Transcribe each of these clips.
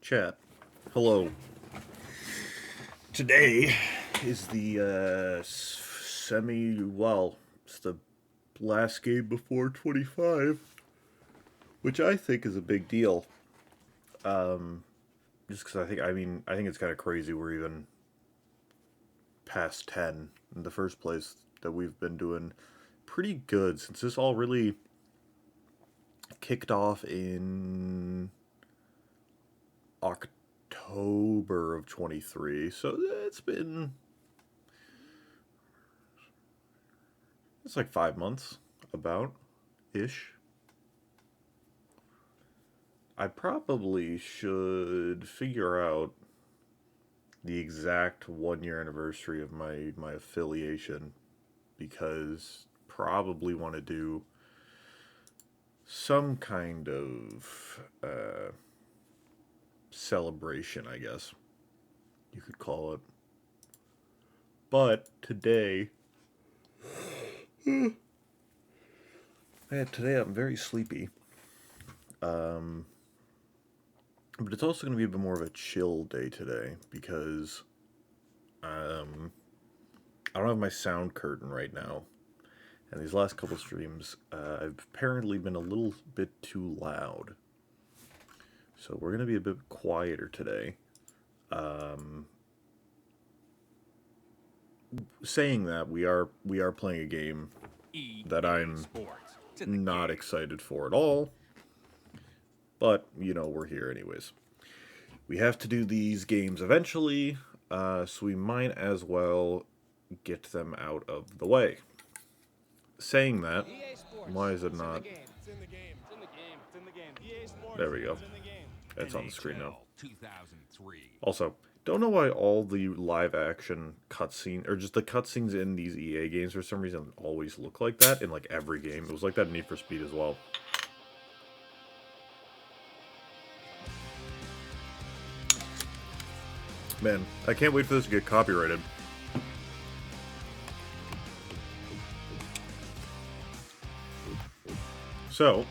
Chat. Hello. Today is the it's the last game before 25, which I think is a big deal. Just because I think it's kind of crazy we're even past 10 in the first place, that we've been doing pretty good since this all really kicked off in October of 23. So it's like 5 months, about ish. I probably should figure out the exact 1 year anniversary of my affiliation, because probably want to do some kind of celebration, I guess you could call it. But today, today I'm very sleepy. But it's also going to be a bit more of a chill day today, because I don't have my sound curtain right now. And these last couple streams, I've apparently been a little bit too loud. So we're going to be a bit quieter today. Saying that, we are playing a game that I'm not excited for at all. But, we're here anyways. We have to do these games eventually, so we might as well get them out of the way. Saying that, why is it not? There we go. It's on the screen now. Also, don't know why all the live action cutscene, or just the cutscenes in these EA games for some reason always look like that in like every game. It was like that in Need for Speed as well. Man, I can't wait for this to get copyrighted. So,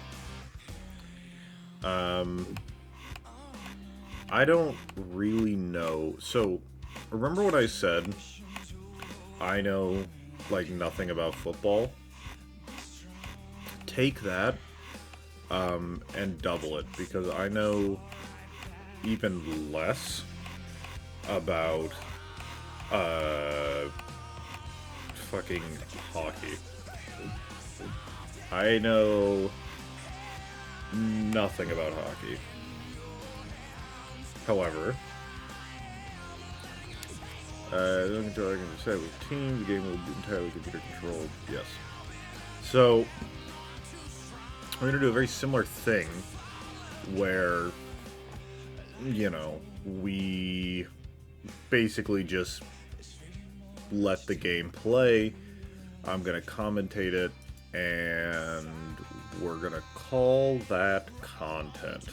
I don't really know. So, remember what I said? I know, like, nothing about football. Take that, and double it, because I know even less about, fucking hockey. I know nothing about hockey. However, the control I can decide with team, the game will be entirely computer controlled. Yes. So, we're going to do a very similar thing where, we basically just let the game play. I'm going to commentate it, and we're going to call that content.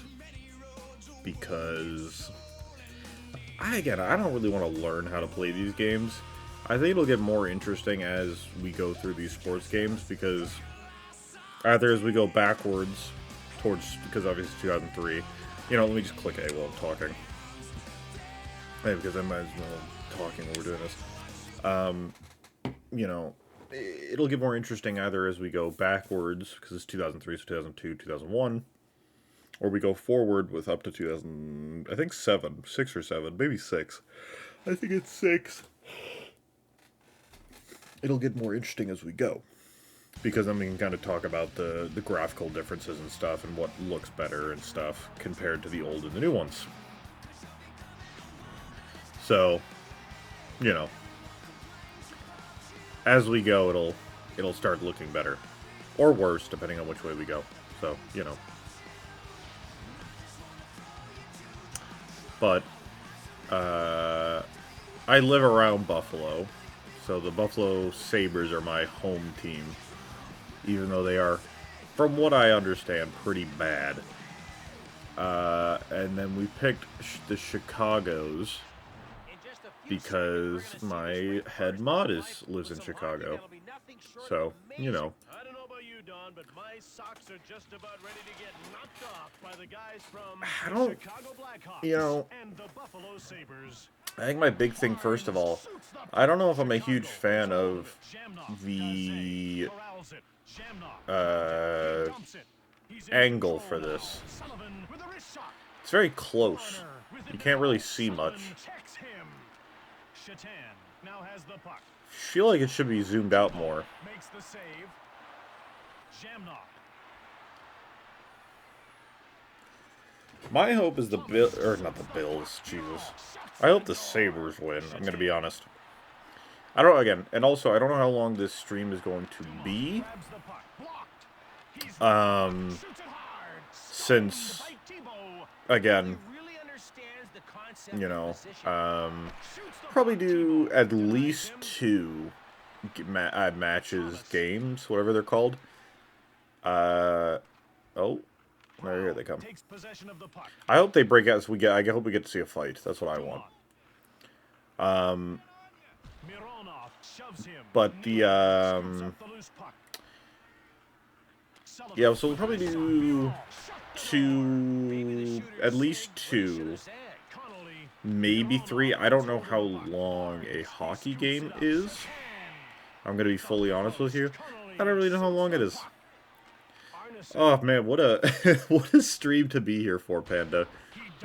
Because, I don't really want to learn how to play these games. I think it'll get more interesting as we go through these sports games, because either as we go backwards towards, because obviously 2003, let me just click A while I'm talking. Hey, because I might as well talking while we're doing this. It'll get more interesting either as we go backwards, because it's 2003, so 2002, 2001, or we go forward with up to 2000, I think 6 or 7, maybe 6. I think it's 6. It'll get more interesting as we go, because then we can kind of talk about the graphical differences and stuff, and what looks better and stuff compared to the old and the new ones. So, as we go, it'll start looking better, or worse, depending on which way we go. So, But, I live around Buffalo, so the Buffalo Sabres are my home team, even though they are, from what I understand, pretty bad. And then we picked the Chicago's, because my head mod lives in Chicago. So, I don't, you know, I think my big thing, first of all, I don't know if I'm a huge fan of the angle for this. It's very close. You can't really see much. I feel like it should be zoomed out more. My hope is the not the Bills, Jesus. I hope the Sabres win, I'm gonna be honest. I don't, again, and also, I don't know how long this stream is going to be. Since, again, you know, probably do at least 2 matches, games, whatever they're called. Oh, here they come. I hope they break out so we get, I hope we get to see a fight. That's what I want. But the, yeah, so we'll probably do 2, at least 2, maybe 3. I don't know how long a hockey game is. I'm gonna be fully honest with you. I don't really know how long it is. Oh man, what a what a stream to be here for, Panda.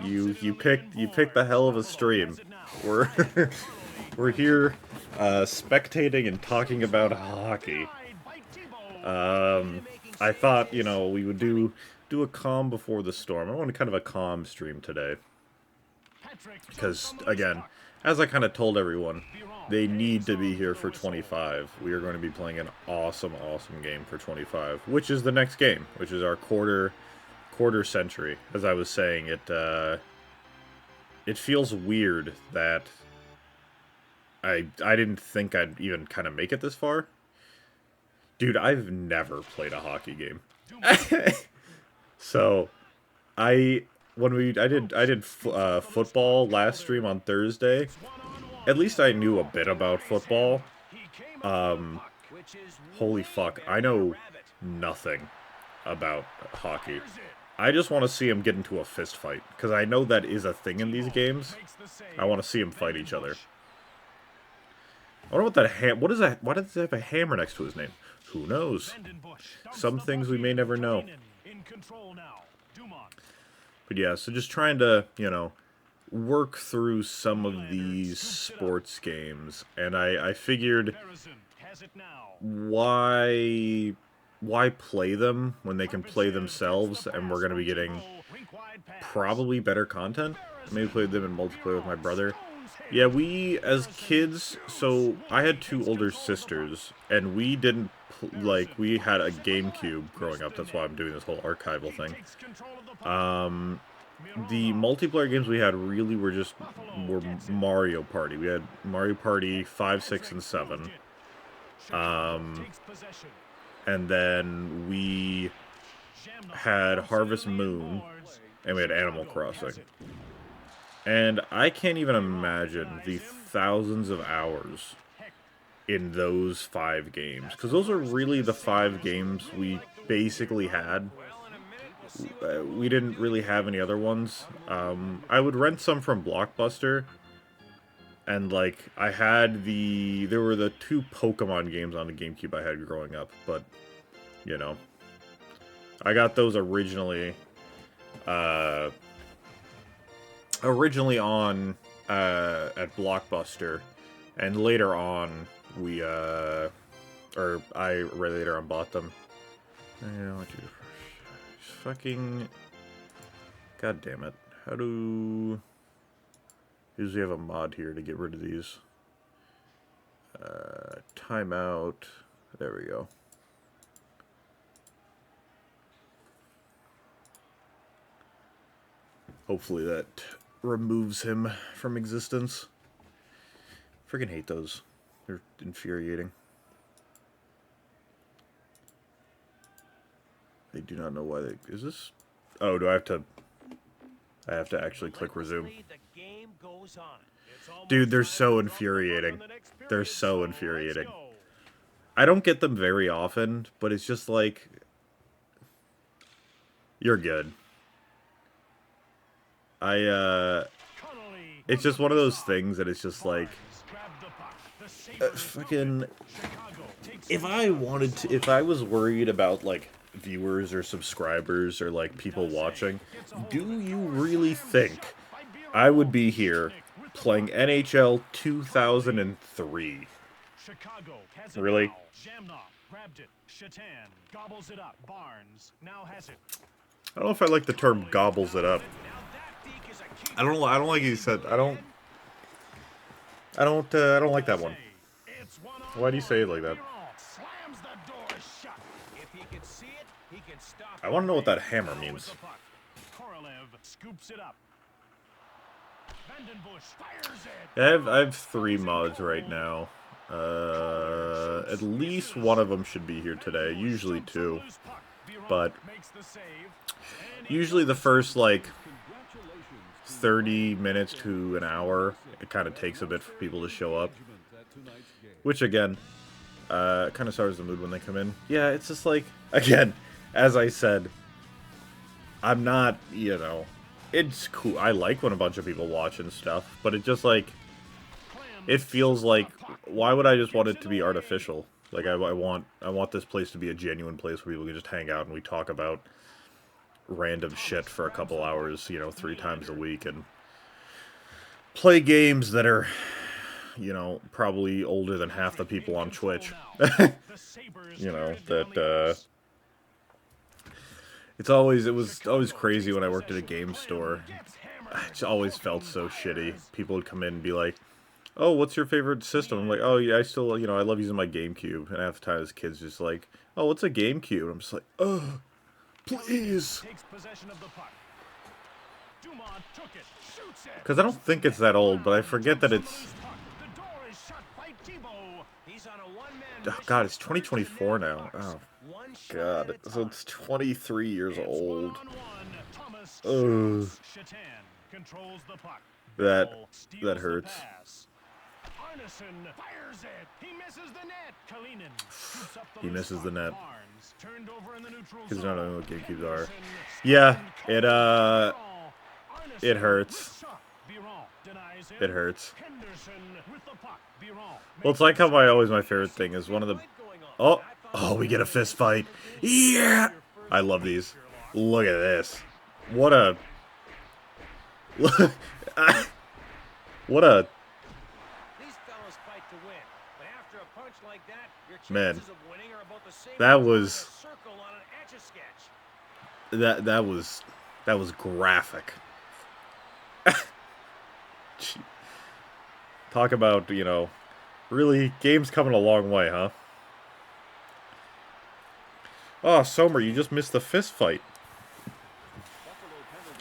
You picked the hell of a stream. We're we're here spectating and talking about hockey. I thought, you know, we would do a calm before the storm. I want kind of a calm stream today. Because, again, as I kind of told everyone, they need to be here for 25. We are going to be playing an awesome, awesome game for 25, which is the next game, which is our quarter century. As I was saying, it feels weird that I didn't think I'd even kind of make it this far. Dude, I've never played a hockey game. So, I did football last stream on Thursday. At least I knew a bit about football. Holy fuck, I know nothing about hockey. I just want to see them get into a fist fight, because I know that is a thing in these games. I want to see them fight each other. I wonder what that what is that? Why does it have a hammer next to his name? Who knows? Some things we may never know. But yeah, so just trying to, you know, work through some of these sports games, and I figured, why play them when they can play themselves, and we're going to be getting probably better content? Maybe play them in multiplayer with my brother. Yeah, we, as kids, so I had 2 older sisters, and we didn't, we had a GameCube growing up. That's why I'm doing this whole archival thing. The multiplayer games we had really were Mario Party. We had Mario Party 5, 6, and 7. And then we had Harvest Moon, and we had Animal Crossing. And I can't even imagine the thousands of hours in those 5 games. Because those are really the 5 games we basically had. We didn't really have any other ones. I would rent some from Blockbuster. And, like, I had there were the 2 Pokemon games on the GameCube I had growing up. But, you know, I got those originally on at Blockbuster, and later on I later on bought them. Fucking, god damn it! How do usually have a mod here to get rid of these? Timeout. There we go. Hopefully that removes him from existence. Freaking hate those. They're infuriating. They do not know why they... Is this... Oh, do I have to... I have to actually click resume. Dude, they're so infuriating. They're so infuriating. I don't get them very often, but it's just like... You're good. It's just one of those things that it's just like, fucking, if I wanted to, if I was worried about, like, viewers or subscribers or, like, people watching, do you really think I would be here playing NHL 2003? Really? I don't know if I like the term "gobbles it up." I don't like you said. I don't like that one. Why do you say it like that? I want to know what that hammer means. I have 3 mods right now. At least one of them should be here today. Usually 2. But usually the first, like, 30 minutes to an hour, it kind of takes a bit for people to show up. Which, again, kind of sours the mood when they come in. Yeah, it's just like, again, as I said, I'm not, you know, it's cool. I like when a bunch of people watch and stuff, but it just, like, it feels like, why would I just want it to be artificial? Like, I want this place to be a genuine place where people can just hang out and we talk about random shit for a couple hours, you know, 3 times a week, and play games that are, you know, probably older than half the people on Twitch. You know, that, it was always crazy when I worked at a game store. It always felt so shitty. People would come in and be like, "Oh, what's your favorite system?" I'm like, "Oh, yeah, I still, you know, I love using my GameCube." And half the time, as kids, just like, "Oh, what's a GameCube?" And I'm just like, "Oh, please." Because I don't think it's that old, but I forget that it's... Oh, God, it's 2024 now. Oh, God. So it's 23 years old. Ugh. That hurts. He misses the net. He's not knowing what GameCubes are. Yeah, it hurts. It hurts. Well, it's like how my favorite thing is one of the... Oh, we get a fist fight. Yeah! I love these. Look at this. What a... What a... Man. That was graphic. Talk about, you know, really, game's coming a long way, huh? Oh, Somer, you just missed the fist fight.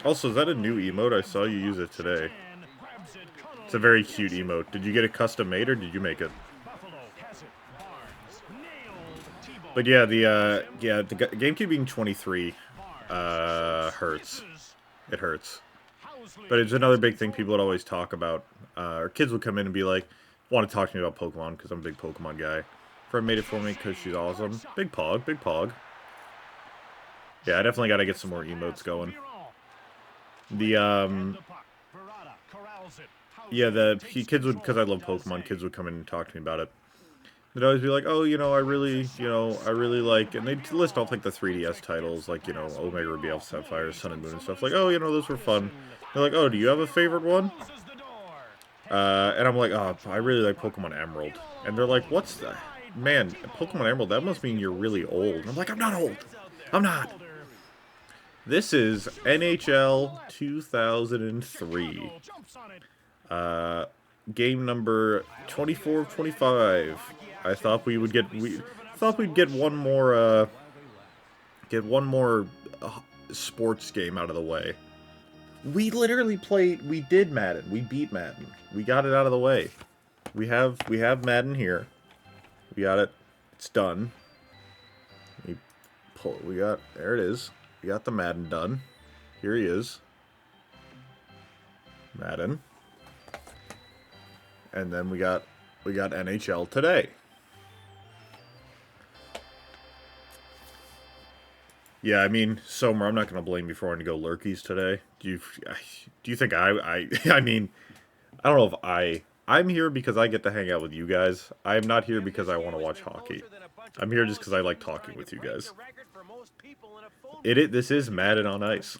Also, is that a new emote? I saw you use it today. It's a very cute emote. Did you get it custom made or did you make it? But yeah, the GameCube being 23 hurts. It hurts. But it's another big thing people would always talk about. Or kids would come in and be like, want to talk to me about Pokemon because I'm a big Pokemon guy. Friend made it for me because she's awesome. Big Pog, big Pog. Yeah, I definitely got to get some more emotes going. Yeah, kids would, because I love Pokemon, kids would come in and talk to me about it. They'd always be like, oh, you know, I really like, and they'd list off, like, the 3DS titles, like, you know, Omega Ruby, Alpha Sapphire, Sun and Moon and stuff. Like, oh, you know, those were fun. They're like, oh, do you have a favorite one? And I'm like, oh, I really like Pokemon Emerald. And they're like, what's that? Man, Pokemon Emerald, that must mean you're really old. And I'm like, I'm not old. I'm not. This is NHL 2003. Game number 24 of 25. I thought we'd get one more sports game out of the way. We literally did Madden. We beat Madden. We got it out of the way. We have Madden here. We got it. It's done. There it is. We got the Madden done. Here he is. Madden. And then we got NHL today. Yeah, I mean, Somer, I'm not gonna blame you for wanting to go lurkies today. Do you think I mean, I don't know if I'm here because I get to hang out with you guys. I'm not here because I want to watch hockey. I'm here just because I like talking with you guys. This is Madden on Ice.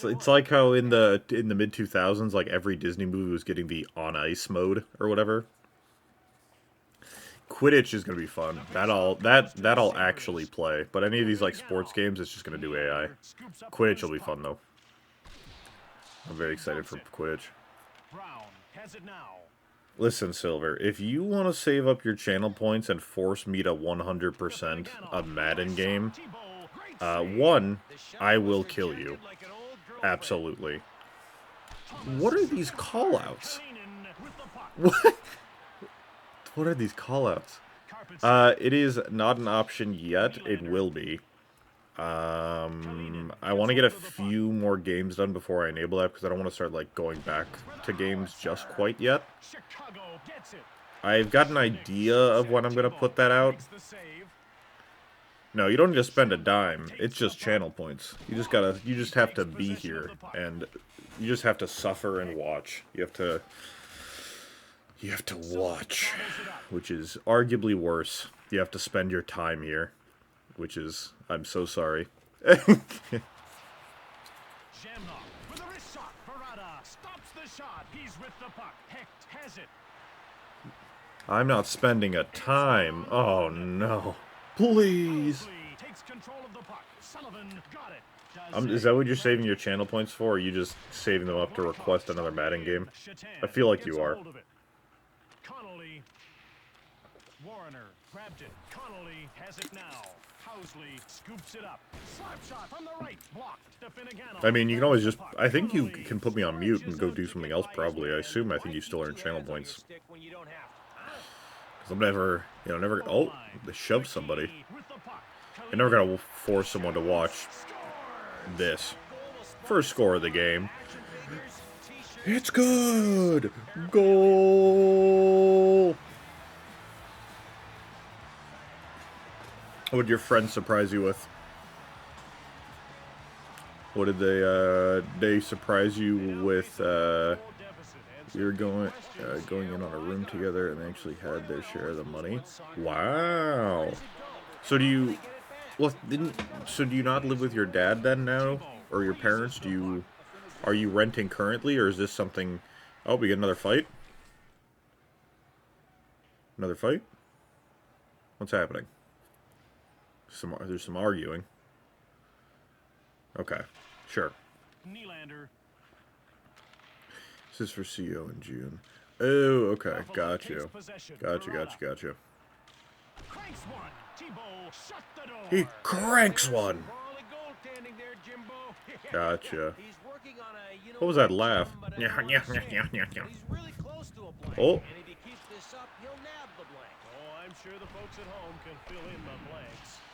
It's like how in the mid 2000s, like every Disney movie was getting the on ice mode or whatever. Quidditch is gonna be fun. That'll actually play. But any of these like sports games, it's just gonna do AI. Quidditch will be fun though. I'm very excited for Quidditch. Listen, Silver, if you want to save up your channel points and force me to 100% a Madden game, one, I will kill you. Absolutely. What are these callouts? What? What are these callouts? It is not an option yet. It will be. I want to get a few more games done before I enable that because I don't want to start like going back to games just quite yet. I've got an idea of when I'm gonna put that out. No, you don't just spend a dime. It's just channel points. You just have to be here and you just have to suffer and watch. You have to watch, which is arguably worse. You have to spend your time here, which is, I'm so sorry. I'm not spending a time. Oh no. Please. Is that what you're saving your channel points for, or are you just saving them up to request another Madden game? I feel like you are. Warner grabbed it. Connolly has it now. Housley scoops it up. Slap shot from the right. Blocked. I mean, you can always just... I think you can put me on mute and go do something else, probably. I think you still earn channel points. Because I'm never... never... Oh, they shoved somebody. You're never going to force someone to watch this. First score of the game. It's good! Goal! What would your friends surprise you with? What did they surprise you with, we were going in on a room together and they actually had their share of the money? Wow. So do you, so do you not live with your dad then now? Or your parents? Are you renting currently, or is this something, oh, we get another fight? Another fight? What's happening? There's some arguing. Okay, sure. This is for CO in June. Oh, okay, got you. Gotcha. He cranks one! Gotcha. What was that laugh? Oh.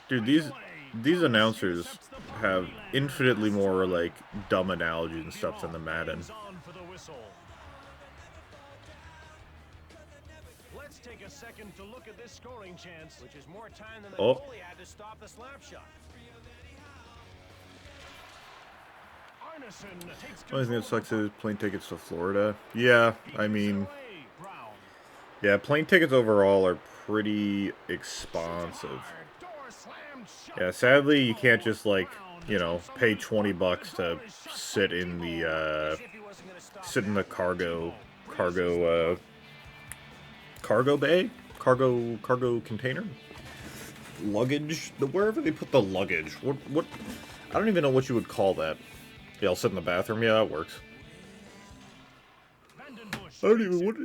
Dude, these announcers have infinitely more, like, dumb analogies and stuff than the Madden. Let's take a second to look at this scoring chance, which is more time than the goalie had to stop the slap shot. Only thing that sucks is plane tickets to Florida. Yeah, I mean... Yeah, plane tickets overall are pretty expensive. Yeah, sadly, you can't just, like, pay 20 bucks to sit in the cargo bay? Cargo container? Luggage? Wherever they put the luggage. What? I don't even know what you would call that. Yeah, I'll sit in the bathroom. Yeah, that works. I don't even... What...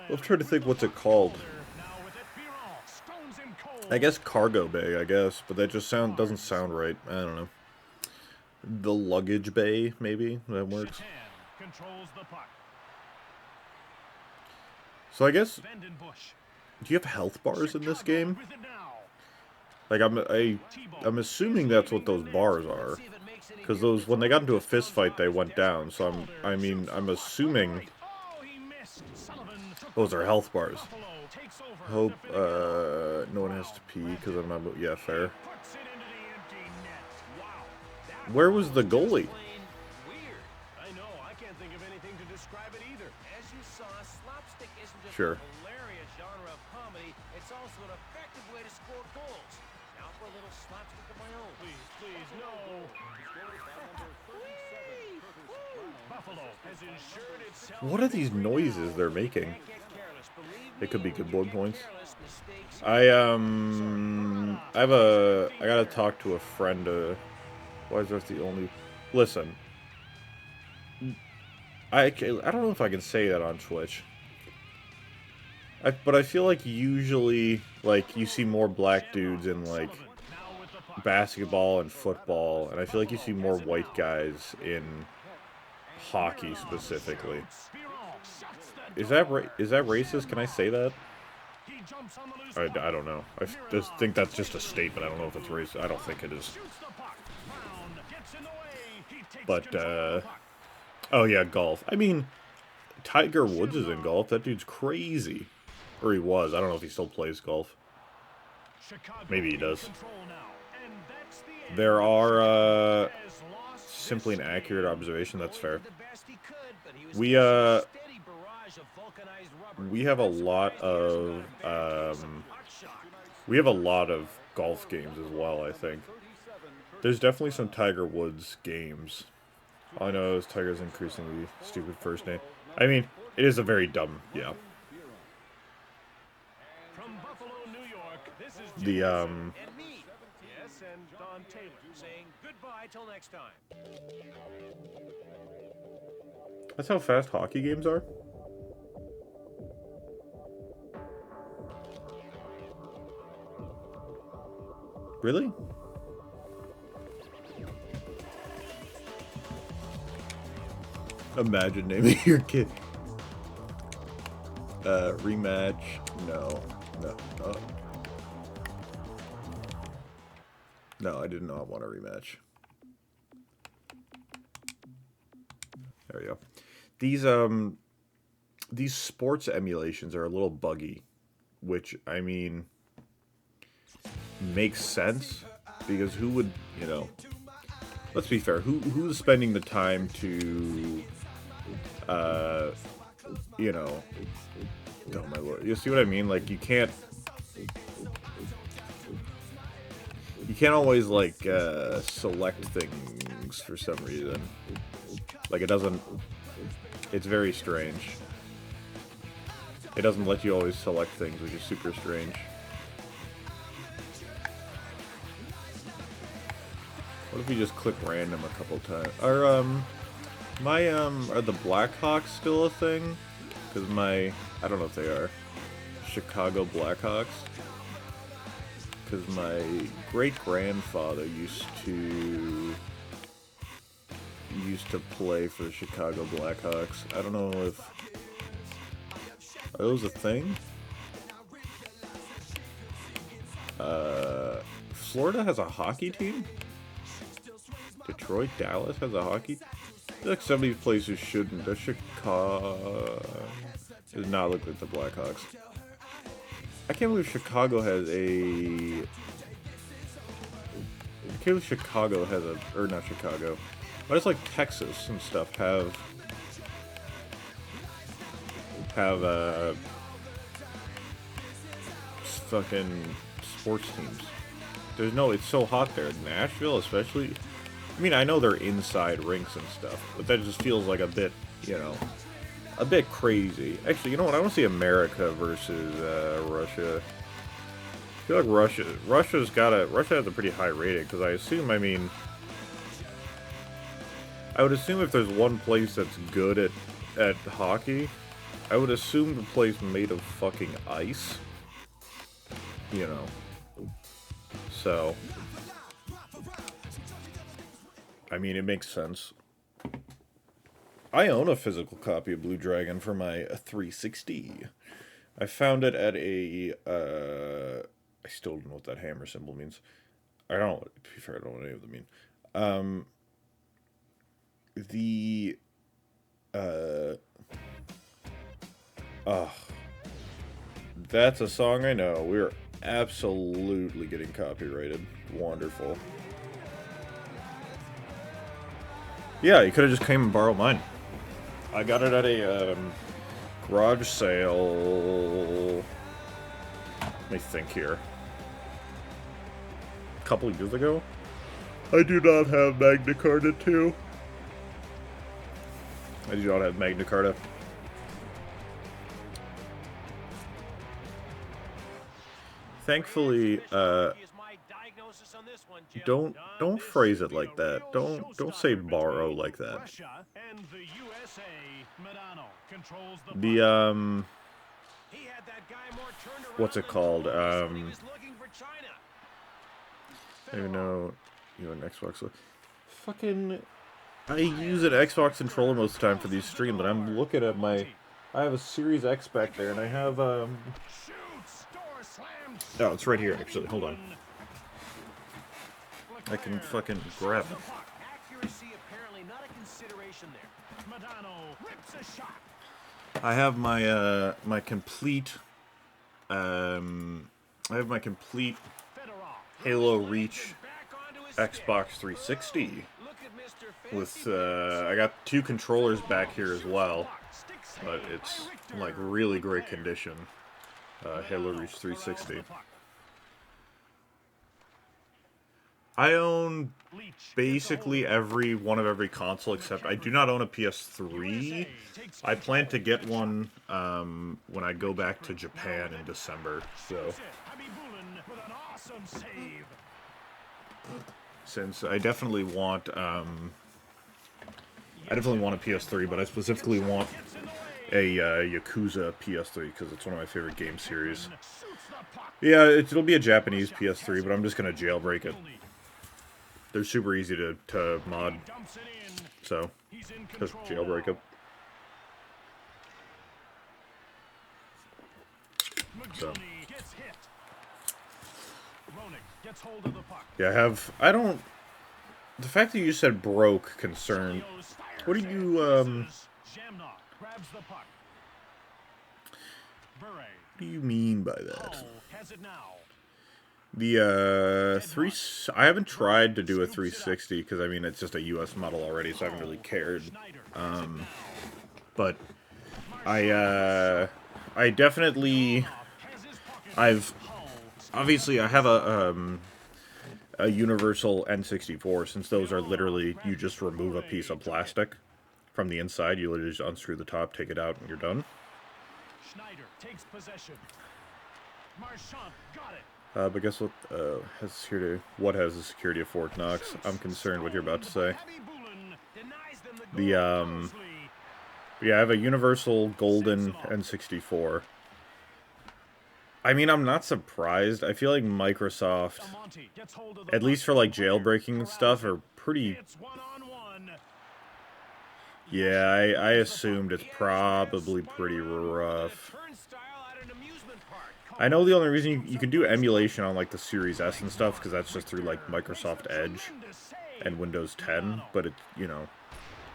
I'm trying to think what's it called. I guess cargo bay, I guess, but that just doesn't sound right. I don't know. The luggage bay, maybe? That works. So I guess... Do you have health bars in this game? Like, I'm assuming that's what those bars are. Because those, when they got into a fist fight, they went down. So I'm assuming those are health bars. Hope no one has to pee because I'm not. Yeah, fair. Where was the goalie? I know, I can't think of anything to describe it either. As you saw, slapstick isn't just Sure. a hilarious genre of comedy, it's also an effective way to score goals. Now for a little slapstick of my own. Please, no. Buffalo has ensured itself. What are these noises they're making? It could be good board points. I gotta talk to a friend. Why is that the only? Listen, I don't know if I can say that on Twitch. But I feel like usually, like, you see more black dudes in, like, basketball and football, and I feel like you see more white guys in hockey specifically. Is that racist? Can I say that? I don't know. I just think that's just a statement. I don't know if it's racist. I don't think it is. But, oh yeah, golf. I mean, Tiger Woods is in golf. That dude's crazy. Or he was. I don't know if he still plays golf. Maybe he does. There are, simply an accurate observation. That's fair. We have a lot of, golf games as well, I think. There's definitely some Tiger Woods games. All I know is Tiger's increasingly stupid first name. I mean, it is a very dumb, yeah. From Buffalo, New York, this is The, and me. Yes, and Don Taylor saying goodbye till next time. That's how fast hockey games are? Really? Imagine naming your kid. Rematch. No. No, I did not want a rematch. There we go. These sports emulations are a little buggy, which, I mean, makes sense, because who would, you know, let's be fair, who's spending the time to, you know, oh my lord, you see what I mean? Like, you can't always, like, select things for some reason. Like, it doesn't, it's very strange. It doesn't let you always select things, which is super strange. What if we just click random a couple times? Are the Blackhawks still a thing? Because I don't know if they are. Chicago Blackhawks. Because my great-grandfather used to play for the Chicago Blackhawks. I don't know if... Are those a thing? Florida has a hockey team? Detroit, Dallas has a hockey... I feel like some of these places shouldn't. Does Chicago... does not look like the Blackhawks. I can't believe Chicago has a... I can't believe Chicago has a... Or not Chicago. But it's like Texas and stuff have fucking sports teams. There's no... It's so hot there. Nashville, especially... I mean, I know they're inside rinks and stuff, but that just feels like a bit, you know, a bit crazy. Actually, you know what? I want to see America versus Russia. I feel like Russia has a pretty high rating, because I assume, I mean, I would assume if there's one place that's good at hockey, I would assume the place made of fucking ice. You know. So, I mean, it makes sense. I own a physical copy of Blue Dragon for my 360. I found it at a, I still don't know what that hammer symbol means. I don't, to be fair, I don't know what any of them mean. That's a song I know. We're absolutely getting copyrighted. Wonderful. Yeah, you could have just came and borrowed mine. I got it at a garage sale. Let me think here. A couple of years ago. I do not have Magna Carta 2. I do not have Magna Carta. Thankfully, don't phrase it like that. Don't say borrow like that. The what's it called? I don't even know. You know, an Xbox. Fucking. I use an Xbox controller most of the time for these streams, but I'm looking at my. I have a Series X back there, and I have Oh, it's right here actually. Hold on. I can fucking grab it. I have my my complete I have my complete Halo Reach Xbox 360 with I got 2 controllers back here as well, but it's like really great condition. Halo Reach 360. I own basically every console except I do not own a PS3. I plan to get one when I go back to Japan in December. So, since I definitely want a PS3, but I specifically want a Yakuza PS3 because it's one of my favorite game series. Yeah, it'll be a Japanese PS3, but I'm just gonna jailbreak it. They're super easy to mod, so just jailbreak them. So yeah, the fact that you said broke concern. What do you what do you mean by that? The I haven't tried to do a 360 because I mean it's just a US model already, so I haven't really cared. But I definitely obviously I have a universal N64, since those are literally you just remove a piece of plastic from the inside, you literally just unscrew the top, take it out, and you're done. Schneider takes possession. Marchand got it. But guess what? What has the security of Fort Knox? I'm concerned what you're about to say. Yeah, I have a universal golden N64. I mean, I'm not surprised. I feel like Microsoft, at least for like jailbreaking and stuff, are pretty. Yeah, I assumed it's probably pretty rough. I know the only reason you can do emulation on like the Series S and stuff because that's just through like Microsoft Edge and Windows 10, but it, you know,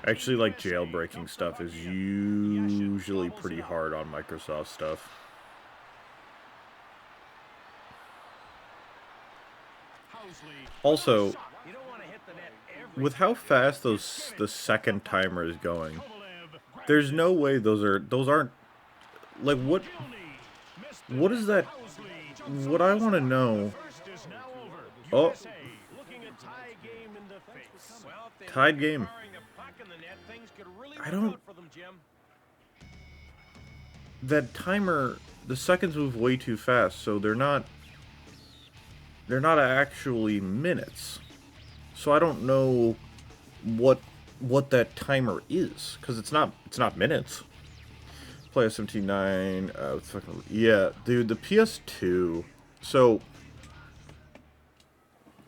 actually like jailbreaking stuff is usually pretty hard on Microsoft stuff. Also, with how fast the second timer is going, there's no way those aren't like what is that? What I want to know. Oh, tied game. I don't. That timer, the seconds move way too fast, so they're not actually minutes. So I don't know what that timer is, because it's not minutes. Play SMT9, yeah, dude, the PS2. So,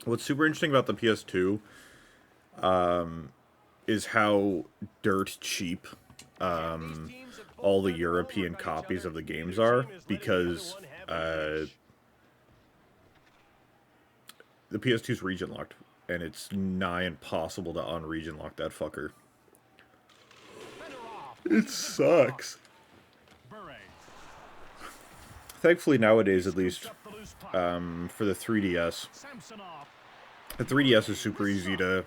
what's super interesting about the PS2 is how dirt cheap all the European copies of the games are, because the PS2's region locked, and it's nigh impossible to unregion lock that fucker. It sucks. thankfully nowadays, at least, for the 3DS, the 3DS is super easy to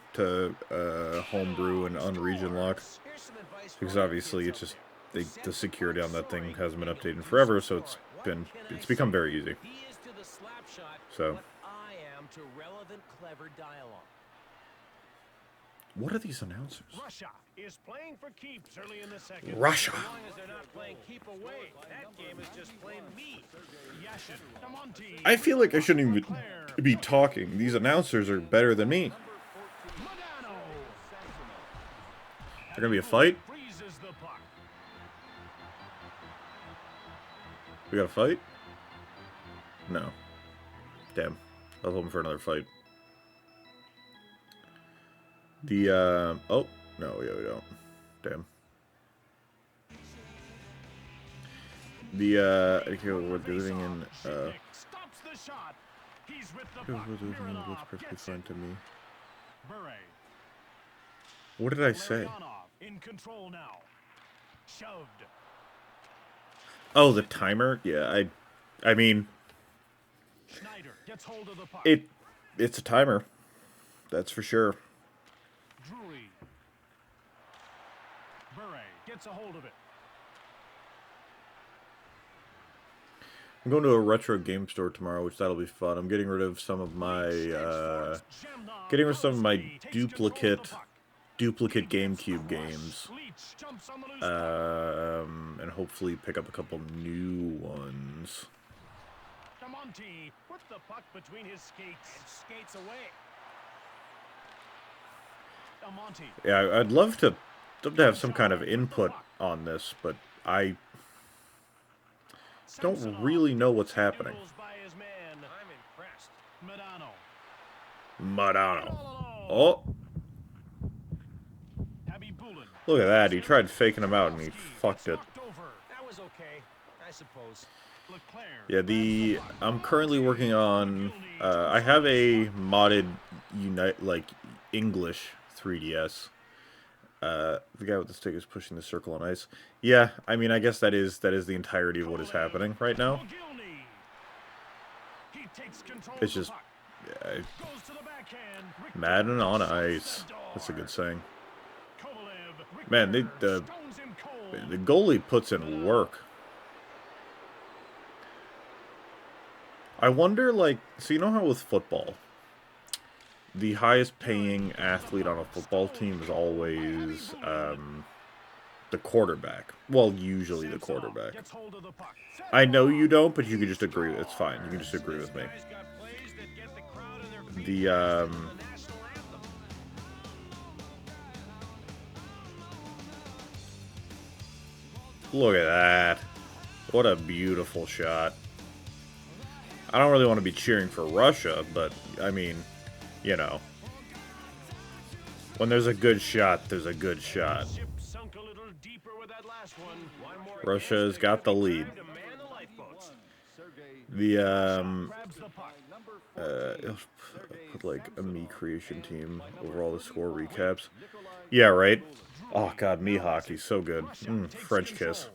homebrew and unregion lock, because obviously it's just the security on that thing hasn't been updated in forever, so it's become very easy. So, what are these announcers? Russia is playing for keeps early in the second. Russia. As long as they're not playing keep away, that game is just plain meat. I feel like I shouldn't even be talking. These announcers are better than me. There's gonna be a fight? We got a fight? No. Damn. I was hoping for another fight. Oh, no, yeah, we don't. Damn. Okay, we're living in, looks perfectly fine to me. What did I say? Oh, the timer? Yeah, I mean, it's a timer. That's for sure. Gets a hold of it. I'm going to a retro game store tomorrow, which that'll be fun. I'm getting rid of some of my duplicate GameCube games, and hopefully pick up a couple new ones. Put the puck between his skates and skates away. Yeah, I'd love to have some kind of input on this, but I don't really know what's happening. Madano. Oh. Look at that. He tried faking him out and he fucked it. Yeah, I'm currently working on I have a modded English 3DS. The guy with the stick is pushing the circle on ice. Yeah, I mean, I guess that is the entirety of what is happening right now. It's just Madden on ice. That's a good saying. Man, the goalie puts in work. I wonder, like, so you know how with football, the highest paying athlete on a football team is always the quarterback. Well, usually the quarterback. I know you don't, but you can just agree. It's fine. You can just agree with me. Look at that. What a beautiful shot. I don't really want to be cheering for Russia, but, I mean, you know. When there's a good shot, there's a good shot. Russia's got the lead. Put like a me creation team over all the score recaps. Yeah, right? Oh god, me hockey's so good. French kiss.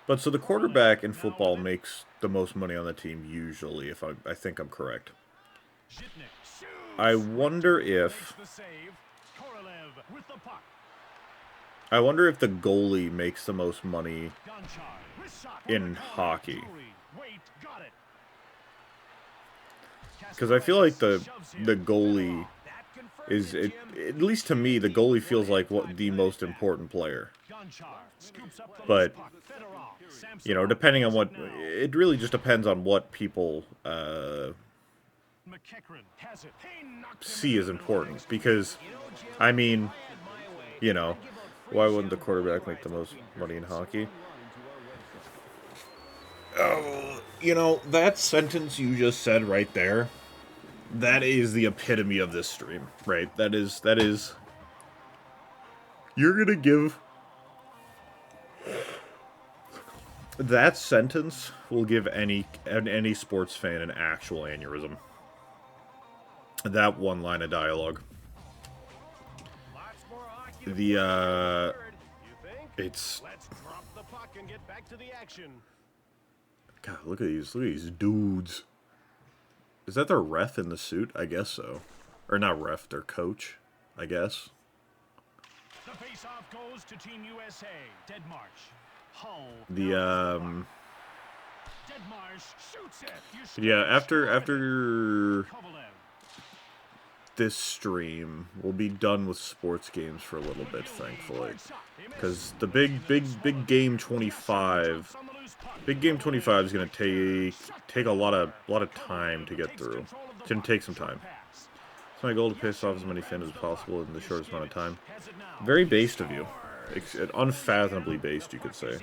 But so the quarterback in football makes the most money on the team usually, if I think I'm correct. I wonder if the goalie makes the most money in hockey. Because I feel like the goalie is, at least to me, the goalie feels like the most important player. But, you know, depending on it really just depends on what people see as important. Because, I mean, you know, why wouldn't the quarterback make the most money in hockey? Oh, you know, that sentence you just said right there, that is the epitome of this stream, right? That is, you're gonna give, that sentence will give any sports fan an actual aneurysm. That one line of dialogue. It's can get back to the action. God, look at these dudes. Is that their ref in the suit? I guess so. Or not ref, their coach, I guess. The face-off goes to Team USA. Deadmarsh. Hull. The Deadmarsh shoots it. yeah, after this stream, we'll be done with sports games for a little bit, thankfully. Because the big game 25, big game 25 is gonna take a lot of time to get through. It's gonna take some time. It's my goal to piss off as many fans as possible in the shortest amount of time. Very based of you. Unfathomably based, you could say.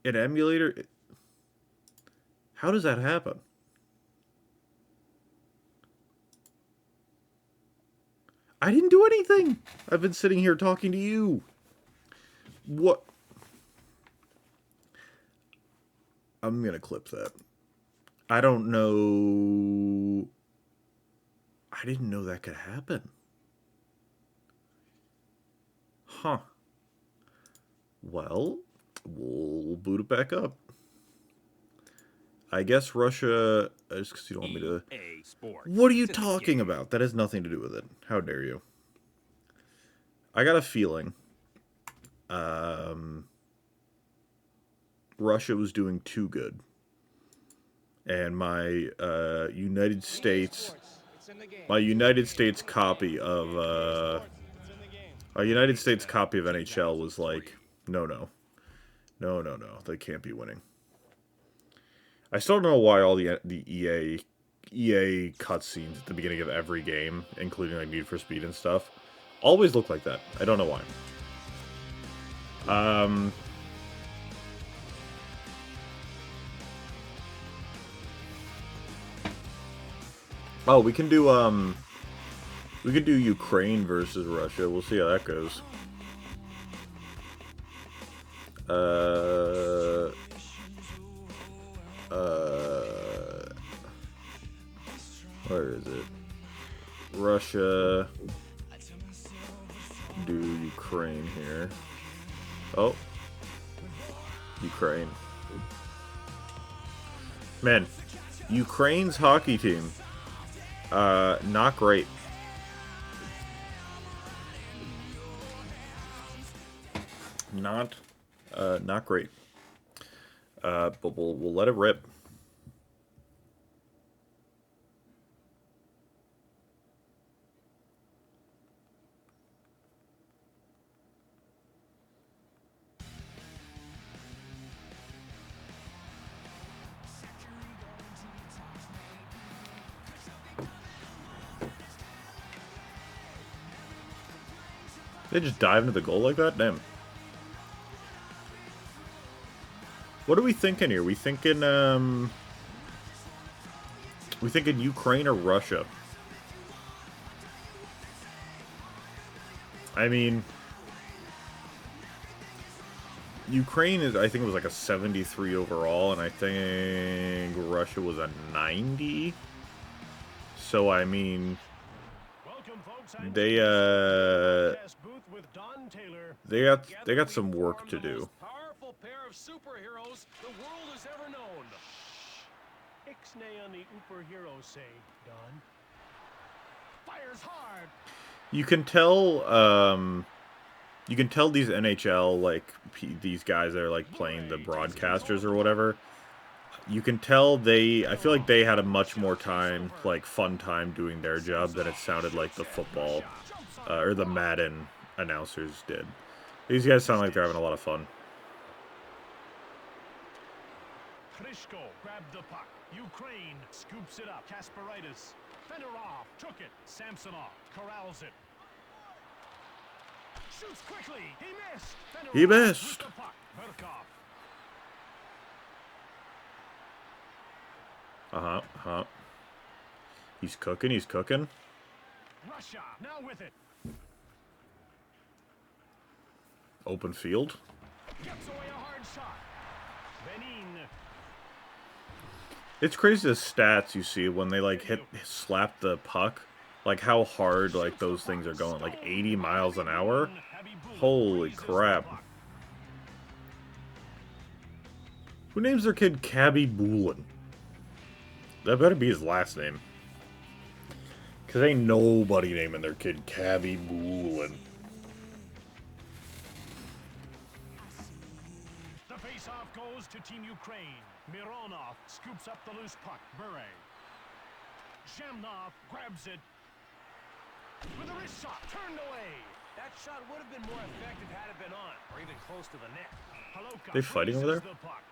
An emulator? How does that happen? I didn't do anything. I've been sitting here talking to you. What? I'm gonna clip that. I don't know. I didn't know that could happen. Huh. Well, we'll boot it back up. I guess Russia, just because you don't want me to... What are you talking about? That has nothing to do with it. How dare you? I got a feeling Russia was doing too good. And my United States copy of NHL was like, no, they can't be winning. I still don't know why all the EA cutscenes at the beginning of every game, including like Need for Speed and stuff, always look like that. I don't know why. Oh, we can do Ukraine versus Russia. We'll see how that goes. Where is it? Russia. Do Ukraine here. Oh. Ukraine. Man, Ukraine's hockey team. Not great. Not great. But we'll let it rip. They just dive into the goal like that? Damn. What are we thinking here? We thinking Ukraine or Russia? I mean, Ukraine is, I think it was like a 73 overall, and I think Russia was a 90. So I mean, they got some work to do. Powerful pair of superheroes the world has ever known. Ixnay on the superhero say, Don. Fires hard. You can tell these NHL, like, these guys that are, like, playing the broadcasters or whatever. You can tell I feel like they had a much more time, like, fun time doing their job than it sounded like the football, or the Madden announcers did. These guys sound like they're having a lot of fun. Krishko grabbed the puck. Ukraine scoops it up. Kasparaitis. Fedorov took it. Samsonov corrals it. Shoots quickly. He missed. Fedorov He missed. the puck. Murkov. He's cooking. Russia now with it. Open field. Gets away a hard shot. Benin. It's crazy the stats you see when they like slap the puck. Like how hard like those things are going. Like 80 miles an hour. Holy crap. Who names their kid Cabby Boolin? That better be his last name. Because ain't nobody naming their kid Cabby Boolin. The face-off goes to Team Ukraine. Mironov scoops up the loose puck. Bure. Zhamnov grabs it. With a wrist shot, turned away. That shot would have been more effective had it been on, or even close to the net. Haloka They fighting over there? the puck.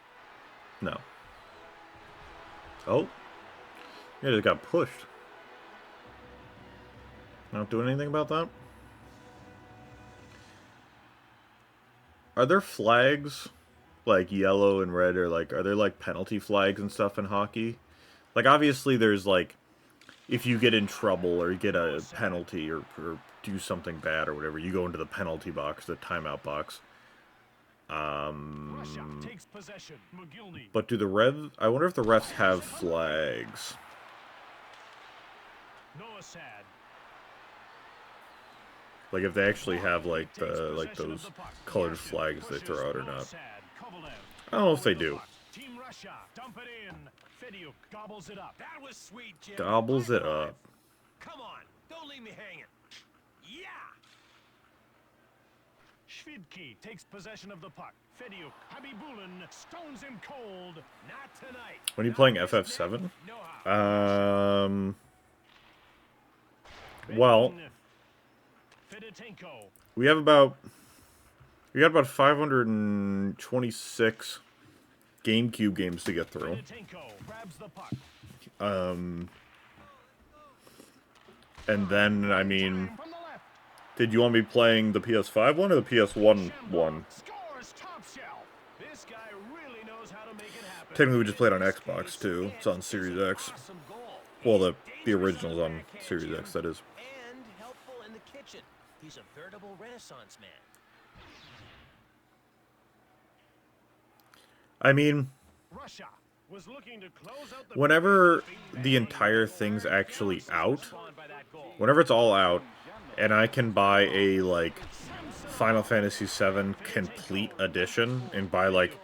No. Oh. Yeah, they got pushed. Not doing anything about that? Are there flags, like yellow and red, or like, are there like penalty flags and stuff in hockey? Like, obviously there's like, if you get in trouble or you get a penalty or do something bad or whatever, you go into the penalty box, the timeout box. Russia takes possession. But do the refs, I wonder if the refs have flags. Like if they actually have like those colored flags they throw out or not. I don't know if they do. Team Russia, dump it in. Fediuk gobbles it up. That was sweet, Jim. Gobbles it up. Come on, don't leave me hanging. Yeah. Schvidki takes possession of the puck. Fediuk, Habibulin stones him cold. Not tonight. When are you playing FF7? Well, we got about 526 GameCube games to get through. And then, I mean, did you want me playing the PS5 one or the PS1 one? Technically, we just played on Xbox, too. It's on Series X. Well, the original's on Series X, that is. And helpful in the kitchen. He's a veritable Renaissance man. I mean, whenever the entire thing's actually out, whenever it's all out, and I can buy a, like, Final Fantasy VII Complete Edition and buy, like,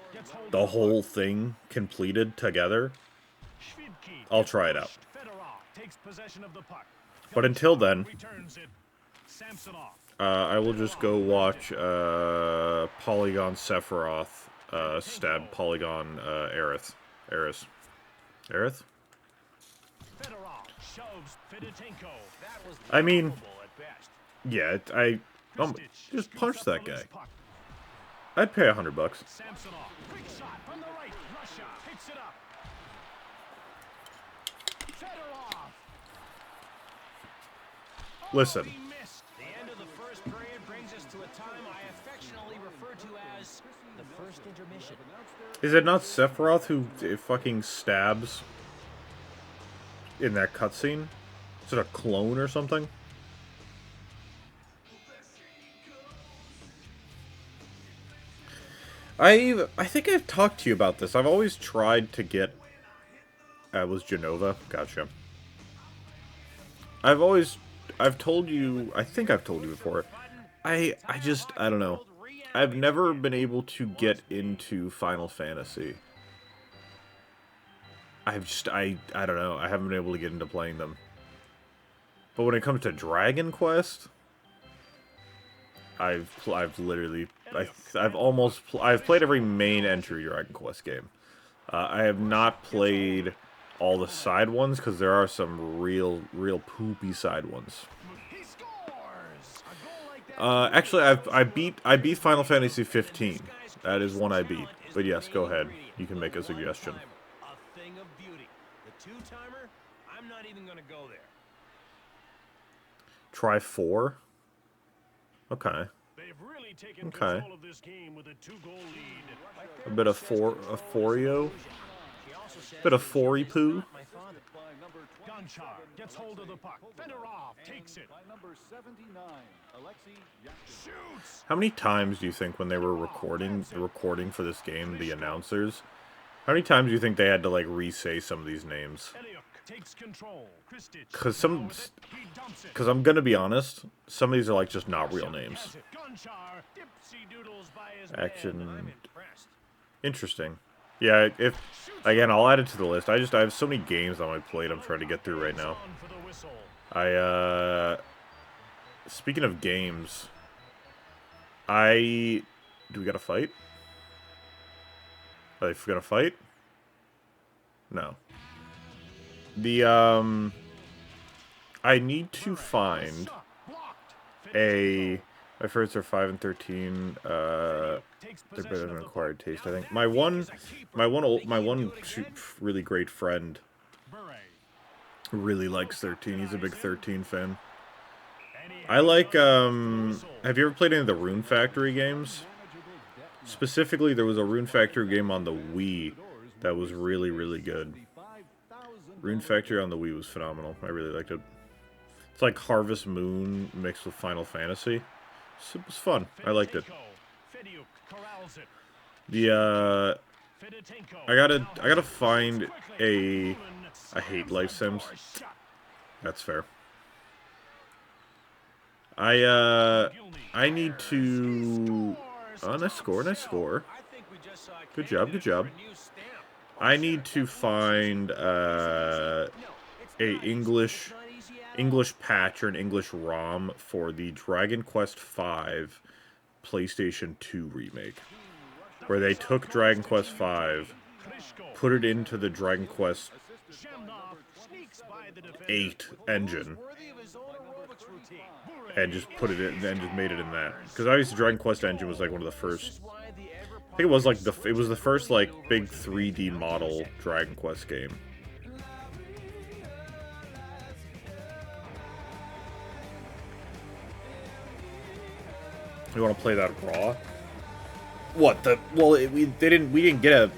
the whole thing completed together, I'll try it out. But until then, I will just go watch Polygon Sephiroth stab Polygon Aerith. I mean, yeah, just punch that guy. I'd pay $100. Listen. The end of the first period brings us to a time I affectionately refer to as the first intermission. Is it not Sephiroth who fucking stabs in that cutscene? Is it a clone or something? I think I've talked to you about this. I've always tried to get... was Genova? Gotcha. I've told you... I think I've told you before. I don't know. I've never been able to get into Final Fantasy. I don't know. I haven't been able to get into playing them. But when it comes to Dragon Quest... I've played every main entry Dragon Quest game. I have not played all the side ones because there are some real poopy side ones. Actually, I beat Final Fantasy 15. That is one I beat. But yes, go ahead. You can make a suggestion. A thing of beauty. The two-timer, I'm not even gonna go there. Try 4. Okay. They've really taken Okay. control of this game with a 2-goal lead. A bit of Forio. Bit of fory poo. Gonchar gets hold of the puck. Fedorov takes it. Shoots. How many times do you think when they were recording for this game, the announcers, how many times do you think they had to like re-say some of these names? Takes control. Because I'm gonna be honest, some of these are like just not real names. Action. Interesting. Yeah, if again, I'll add it to the list. I have so many games on my plate I'm trying to get through right now. Speaking of games, do we gotta fight? Are they gonna fight? No. I need to find my favorites are 5 and 13. They're better than acquired taste, I think. My one really great friend really likes 13. He's a big 13 fan. I like, have you ever played any of the Rune Factory games? Specifically, there was a Rune Factory game on the Wii that was really, really good. Rune Factory on the Wii was phenomenal. I really liked it. It's like Harvest Moon mixed with Final Fantasy. It was fun. I liked it. I gotta find I hate life sims. That's fair. I need to... Oh, nice score. Good job. I need to find a English patch or an English ROM for the Dragon Quest V PlayStation 2 remake, where they took Dragon Quest V, put it into the Dragon Quest 8 engine, and just put it in, and just made it in that. Because obviously Dragon Quest engine was like one of the first. I think it was like the first like big 3D model Dragon Quest game. You want to play that raw? What the? Well, we didn't get a.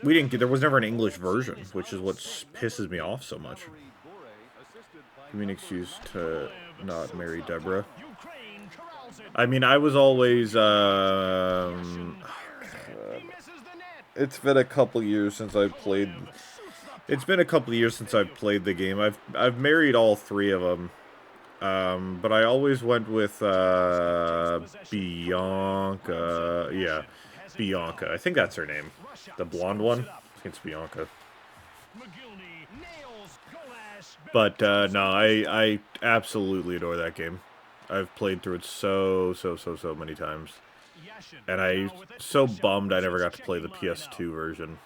There was never an English version, which is what pisses me off so much. Give me an excuse to not marry Deborah. I mean, I was always, it's been a couple years since I've played. It's been a couple years since I've played the game. I've married all three of them. But I always went with, Bianca. Yeah, Bianca. I think that's her name. The blonde one? I think it's Bianca. But, no, I absolutely adore that game. I've played through it so many times. And I'm so bummed I never got to play the PS2 version.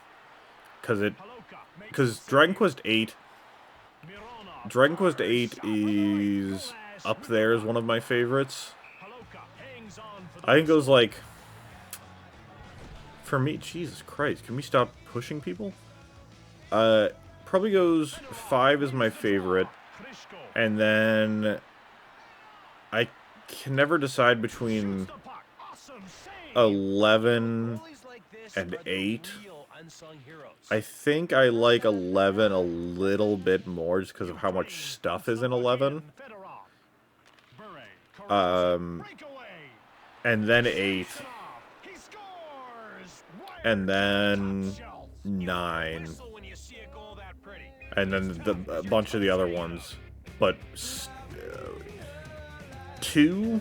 Because Dragon Quest 8 is up there as one of my favorites. I think it was like, for me, Jesus Christ, can we stop pushing people? Probably goes 5 is my favorite, and then I can never decide between 11 and 8. I think I like 11 a little bit more just because of how much stuff is in 11. And then 8. And then 9. And then a bunch of the other ones. But 2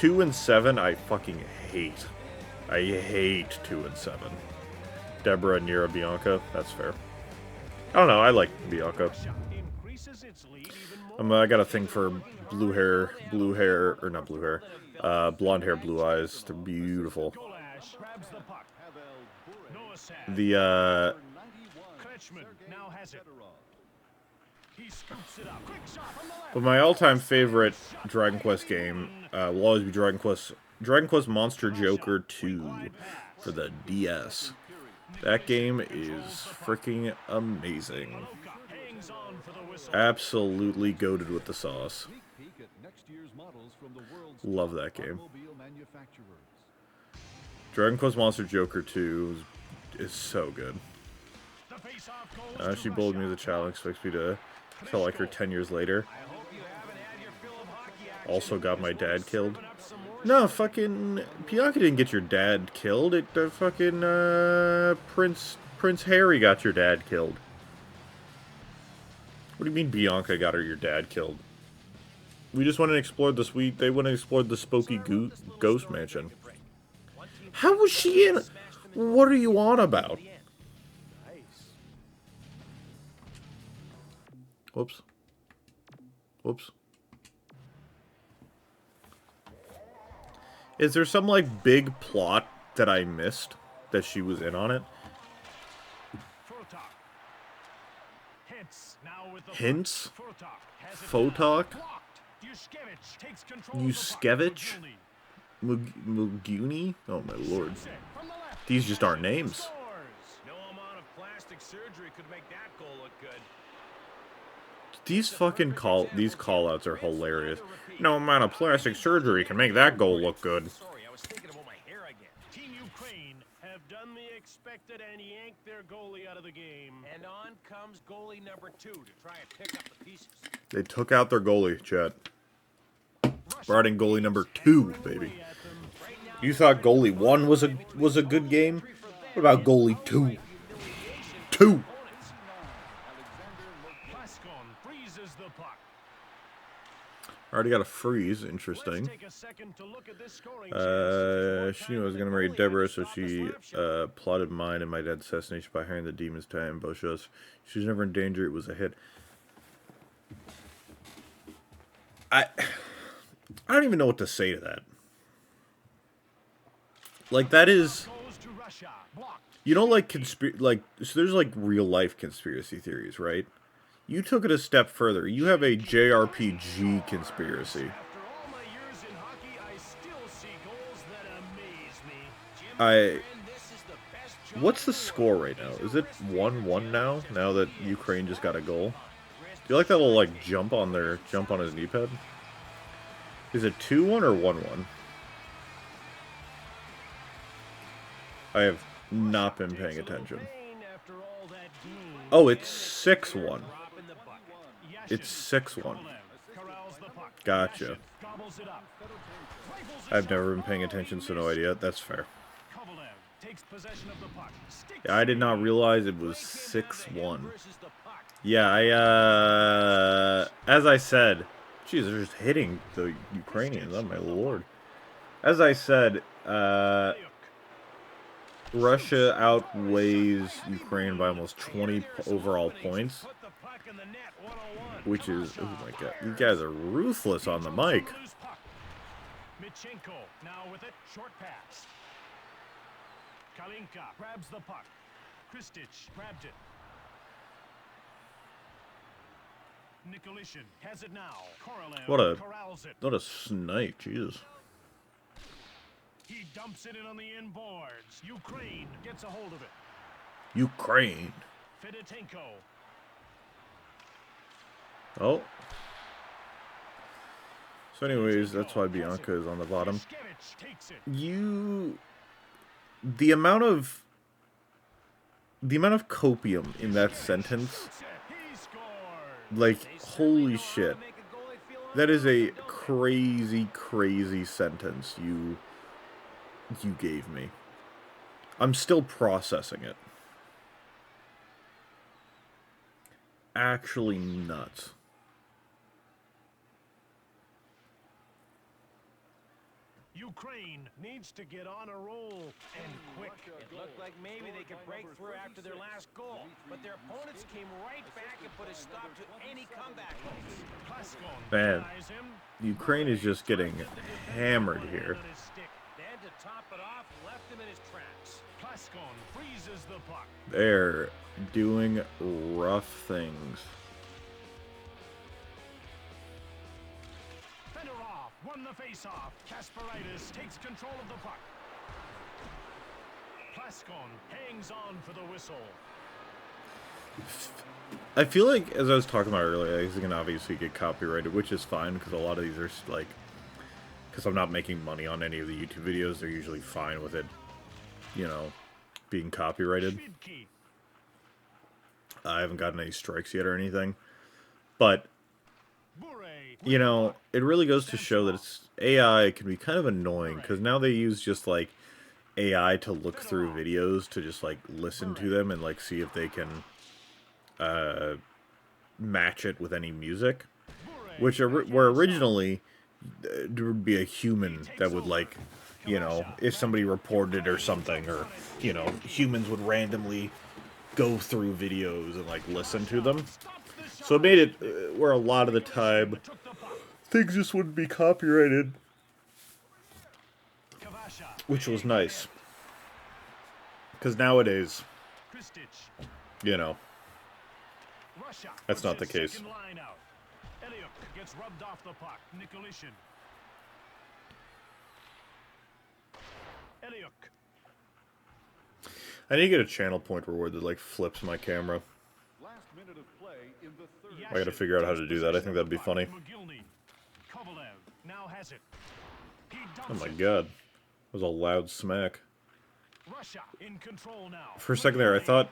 and 7 I fucking hate. I hate 2 and 7. Deborah, Nira, Bianca. That's fair. I don't know. I like Bianca. I got a thing for blonde hair, blue eyes. They're beautiful. But my all-time favorite Dragon Quest game will always be Dragon Quest Monster Joker 2 for the DS. That game is freaking amazing. Absolutely goated with the sauce. Love that game. Dragon Quest Monster Joker 2 is so good. She bullied me as a child and expects me to feel like her 10 years later. Also got my dad killed. No, fucking Bianca didn't get your dad killed. Fucking Prince Harry got your dad killed. What do you mean Bianca got your dad killed? We just went and explored the they went and explored the spooky ghost mansion. How was she in? What are you on about? Whoops. Whoops. Is there some, like, big plot that I missed that she was in on it? Hints? Photok? Yuskevich? Muguni? Oh my lord. These just aren't names. No amount of plastic surgery could make that goal look good. These fucking call-outs are hilarious. No amount of plastic surgery can make that goal look good. Sorry, I was thinking about my hair again. Team Ukraine have done the expected and yanked their goalie out of the game. And on comes goalie number 2 to try and pick up the pieces. They took out their goalie, chat. Brought in goalie number 2, baby. You thought goalie 1 was a good game? What about goalie 2? 2! Already got a freeze, interesting. She knew I was gonna marry Deborah, so she plotted mine and my dad's assassination by hiring the demons to ambush us. She was never in danger, it was a hit. I don't even know what to say to that. Like, that is... You know, like, so there's, like, real-life conspiracy theories, right? You took it a step further. You have a JRPG conspiracy. What's the score right now? Is it 1-1 now? Now that Ukraine just got a goal? Do you like that little, like, jump on his knee pad? Is it 2-1 or 1-1? I have not been paying attention. Oh, it's 6-1. It's 6-1. Gotcha. I've never been paying attention, so no idea. That's fair. Yeah, I did not realize it was 6-1. Yeah, as I said... Jeez, they're just hitting the Ukrainians. Oh, my lord. As I said, Russia outweighs Ukraine by almost 20 overall points. Which is... Oh, my God. You guys are ruthless on the mic. Michenko now with it. Short pass. Kalinka grabs the puck. Kristich grabbed it. Nikolishin has it now. Korolev corrals it. What a snipe, Jesus. He dumps it in on the inboards. Ukraine gets a hold of it. Ukraine. Fedotenko. Oh. So anyways, that's why Bianca is on the bottom. The amount of copium in that sentence, like, holy shit. That is a crazy, crazy sentence you gave me. I'm still processing it. Actually nuts. Ukraine needs to get on a roll, and quick. It looked like maybe they could break through after their last goal, but their opponents came right back and put a stop to any comeback. Man, Ukraine is just getting hammered here. Then to top it off, left him in his tracks. Plaskon freezes the puck. They're doing rough things. Won the face-off. Kasparaitis takes control of the puck. Plaskon hangs on for the whistle. I feel like, as I was talking about earlier, these can obviously get copyrighted, which is fine, because a lot of these are, like... Because I'm not making money on any of the YouTube videos, they're usually fine with it you know, being copyrighted. Schmidtke. I haven't gotten any strikes yet or anything. But, Bure. you know, it really goes to show that AI can be kind of annoying, because now they use just, like, AI to look through videos, to just, like, listen to them and, like, see if they can match it with any music. Which, where originally, there would be a human that would, like, you know, if somebody reported it or something, or, you know, humans would randomly go through videos and, like, listen to them. So it made it where a lot of the time, things just wouldn't be copyrighted, which was nice. Because nowadays, you know, that's not the case. Gets rubbed off the puck. Nicolishin. Eliuk. I need to get a channel pointer where it, like, flips my camera. I gotta figure out how to do that. I think that'd be funny. Oh my god. That was a loud smack. For a second there, I thought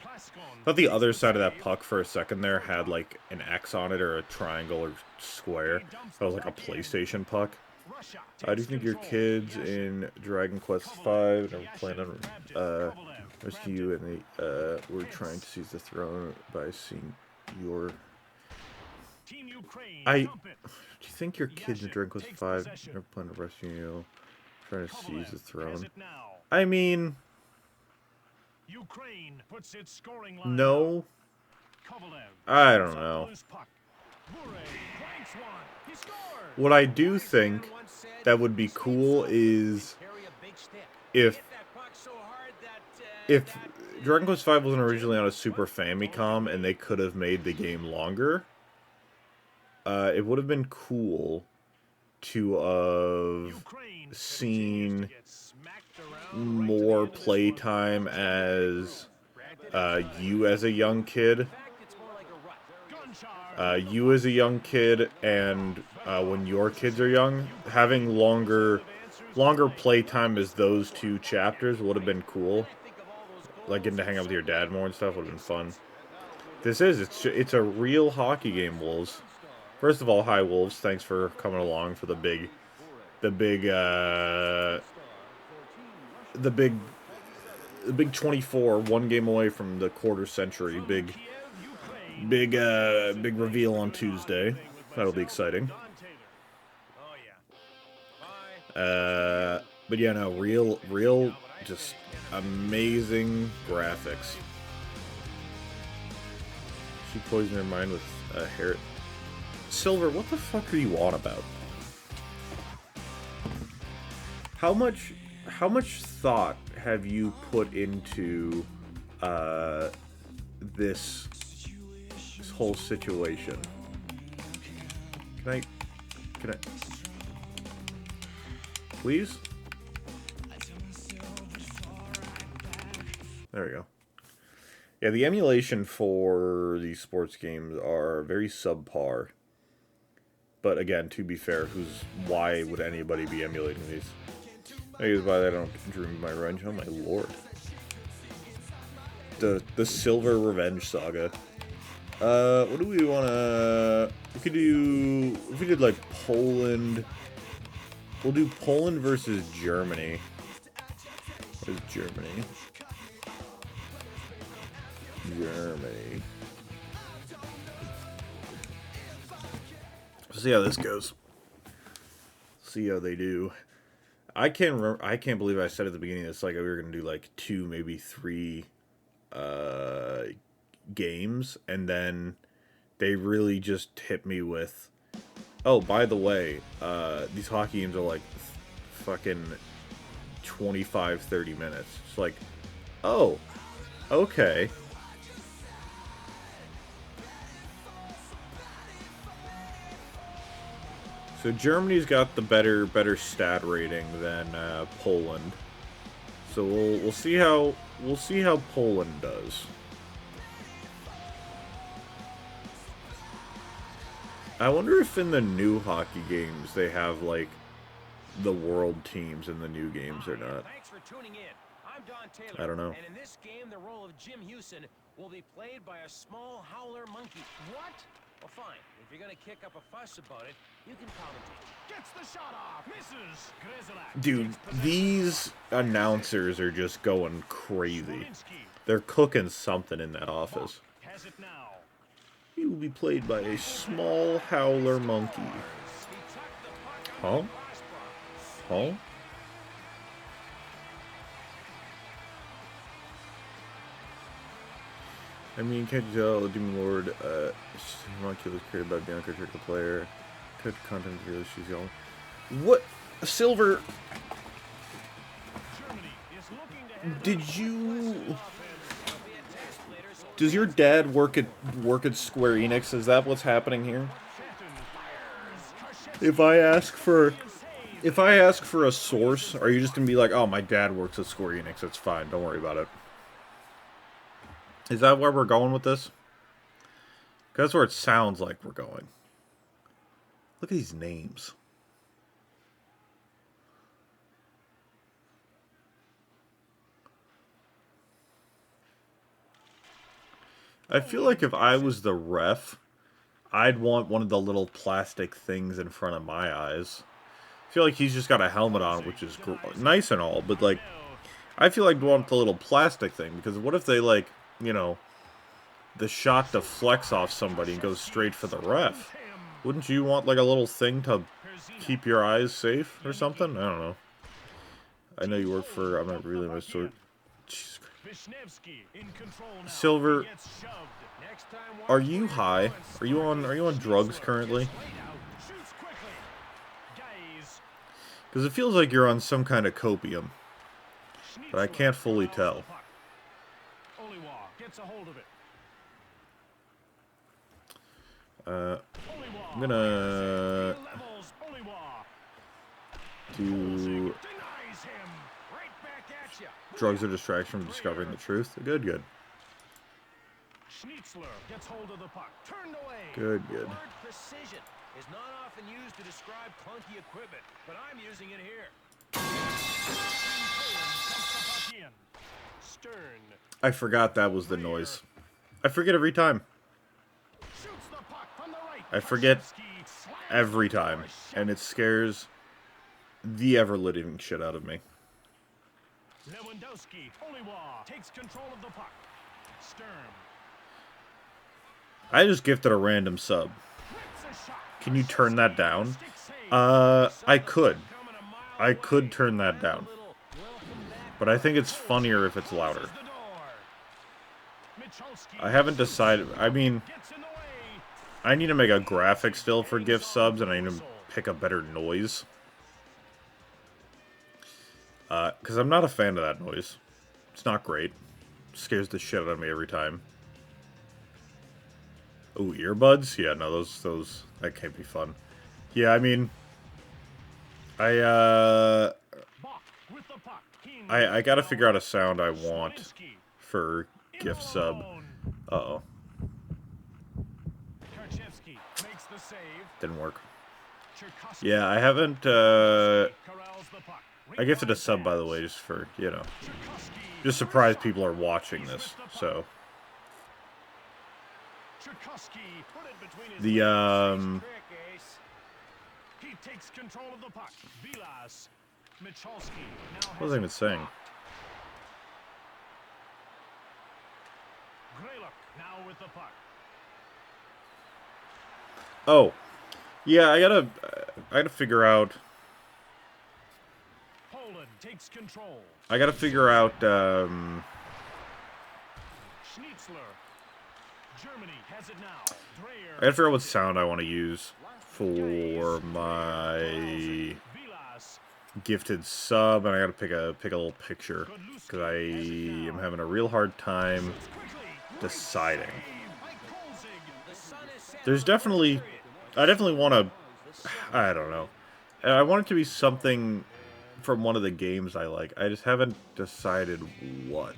the other side of that puck for a second there had, like, an X on it, or a triangle or square. That was like a PlayStation puck. Do you think your kids in Dragon Quest V are planning on rescue you, and they were trying to seize the throne by seeing your... Do you think your kids in Dragon Quest V are planning to rescue you, trying to seize the throne? I mean... No. I don't know. What I do think that would be cool is if Dragon Quest V wasn't originally on a Super Famicom and they could have made the game longer, it would have been cool to have seen more playtime as you as a young kid. You as a young kid, and when your kids are young, having longer playtime as those two chapters would have been cool. Like, getting to hang out with your dad more and stuff would have been fun. It's a real hockey game, Wolves. First of all, hi Wolves, thanks for coming along for the big 24, one game away from the quarter century. Big reveal on Tuesday. That'll be exciting. But yeah, no, real, just amazing graphics. She poisoned her mind with hair. Silver, what the fuck are you on about? How much thought have you put into this whole situation? Can I please? There we go. Yeah, the emulation for these sports games are very subpar. But again, to be fair, why would anybody be emulating these? I guess by that I don't dream of my revenge. Oh my lord. The Silver Revenge Saga. What do we wanna... if we did like Poland... We'll do Poland versus Germany. Where's Germany? Germany. See how this goes. See how they do. I can't believe I said at the beginning it's like we were gonna do like 2, maybe 3 games, and then they really just hit me with, oh, by the way, these hockey games are like fucking 25-30 minutes. It's like, oh, okay. So Germany's got the better stat rating than Poland. So we'll see how Poland does. I wonder if in the new hockey games they have like the world teams in the new games or not. Thanks for tuning in. I'm Don Taylor. I don't know. And in this game, the role of Jim Houston will be played by a small howler monkey. What? Well, fine. If you're gonna kick up a fuss about it, you can commentate. Gets the shot off. Misses. Grzelak Dude, takes possession. these announcers are just going crazy. Smolinski They're cooking something in that office. has it now. He will be played by a small howler monkey. He tucked the puck Huh? under the crossbar. Huh? I mean, can't you tell Demon Lord, monkey was created by Bianca Trickle player. Cut content really she's young. What? Silver, Germany is looking to head did you... It'll be a test later, so Does your dad work at Square Enix? Is that what's happening here? If I ask for a source, are you just gonna be like, oh, my dad works at Square Enix, it's fine, don't worry about it? Is that where we're going with this? 'Cause that's where it sounds like we're going. Look at these names. I feel like if I was the ref, I'd want one of the little plastic things in front of my eyes. I feel like he's just got a helmet on, which is nice and all, but like, I feel like I'd want the little plastic thing, because what if they, like, you know, the shot deflects off somebody and goes straight for the ref? Wouldn't you want, like, a little thing to keep your eyes safe or something? I don't know. I know you work for, I'm not really my sort. Jesus Christ. Wisniewski in control now. Silver, He gets shoved. next time are you high? Are you on drugs currently? Shoots quickly. Guys. Because it feels like you're on some kind of copium, but I can't fully tell. Oliwa gets a hold of it. I'm gonna Levels Oliwa. do Denies him. right back at you. drugs or distraction from discovering the truth. Good, good. Schnitzler gets hold of the puck. Turned away. Good, The good. word precision is not often used to describe clunky equipment, but I'm using it here. Stern I forgot that was the noise. I forget every time. shoots the puck from the right. I forget Krzyzewski slams every it for a time, shot. and it scares the ever-living shit out of me. Lewandowski. Oliwa takes control of the puck. Stern I just gifted a random sub. whips a shot. Can you turn that down? Stick save. I could. Coming a mile I could away. turn that A down. little welcome back. But I think it's funnier if it's louder. Closes the door. Michalski I haven't decided. I mean, gets in the way. I need to make a graphic still for gift subs, and I need to pick a better noise. Because I'm not a fan of that noise. It's not great. It scares the shit out of me every time. Oh, earbuds? Yeah, no, those, that can't be fun. Yeah, I mean, Bach with the puck. Keen I gotta figure out a sound I want Smolinski. for gift sub. Uh-oh, Krzyzewski makes the save. didn't work. Cherkasky Yeah, I haven't, corrals the puck. I gifted a sub, by the way, just for, you know, Cherkasky. just surprised people are watching this, so. Cherkasky put it between his The, legs. He takes control of the puck. Vilas. Michalski now what was I even saying? Grzelak now with the puck. Oh, yeah, I gotta figure out, Poland takes control. I gotta figure out, Schnitzler. Germany has it now. Dreyer. I gotta figure out what sound I want to use for my Vilas. gifted sub, and I gotta pick a little picture, because I am having a real hard time Quickly. deciding. Save by Kolzig. The sun is set. There's definitely, I definitely want to, I don't know. I want it to be something from one of the games I like. I just haven't decided what.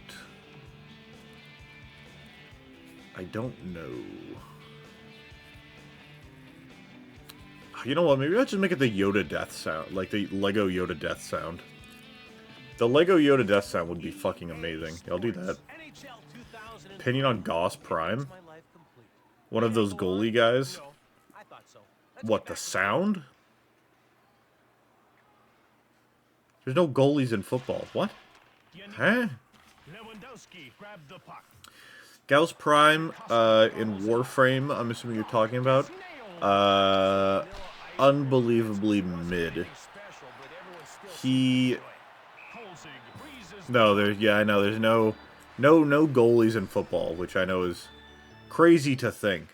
I don't know. You know what? Maybe I'll just make it the Yoda death sound, like the Lego Yoda death sound. The Lego Yoda death sound would be fucking amazing. Yeah, I'll do that. Opinion on Goss Prime? One of those goalie guys? What, the sound? There's no goalies in football. What? Huh? Gauss Prime, in Warframe, I'm assuming you're talking about. Unbelievably mid. No, I know, there's no goalies in football, which I know is crazy to think.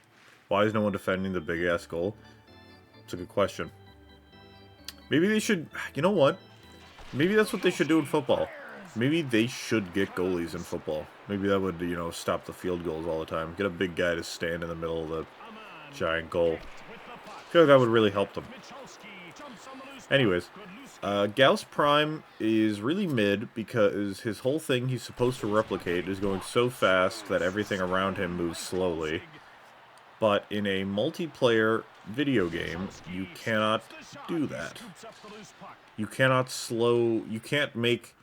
Why is no one defending the big-ass goal? It's a good question. Maybe they should, you know what? Maybe that's what they should do in football. Maybe they should get goalies in football. Maybe that would, you know, stop the field goals all the time. Get a big guy to stand in the middle of the giant goal. I feel like that would really help them. Anyways, Gauss Prime is really mid because his whole thing he's supposed to replicate is going so fast that everything around him moves slowly. But in a multiplayer video game, you cannot do that. You can't make,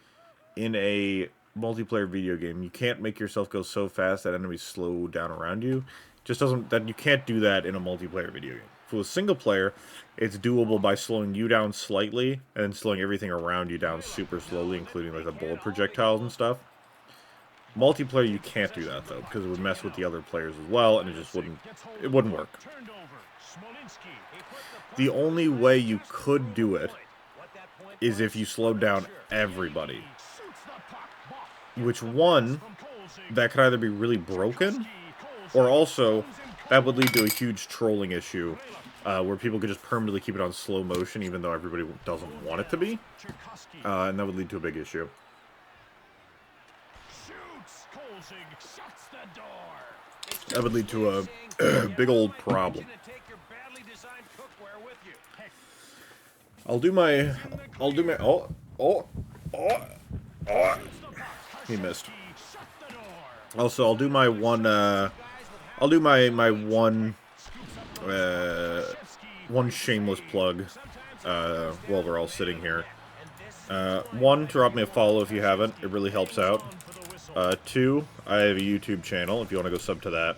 in a multiplayer video game, you can't make yourself go so fast that enemies slow down around you. Just doesn't, that you can't do that in a multiplayer video game. For a single player, it's doable by slowing you down slightly, and slowing everything around you down super slowly, including like the bullet projectiles and stuff. Multiplayer, you can't do that though, because it would mess with the other players as well, and it just wouldn't work. The only way you could do it is if you slowed down everybody. Which, one, that could either be really broken, or also, that would lead to a huge trolling issue, where people could just permanently keep it on slow motion, even though everybody doesn't want it to be. And that would lead to a big issue. That would lead to a big old problem. I'll do my, he missed. Also, I'll do my one, one shameless plug, while we're all sitting here. One, drop me a follow if you haven't, it really helps out. Two, I have a YouTube channel if you want to go sub to that.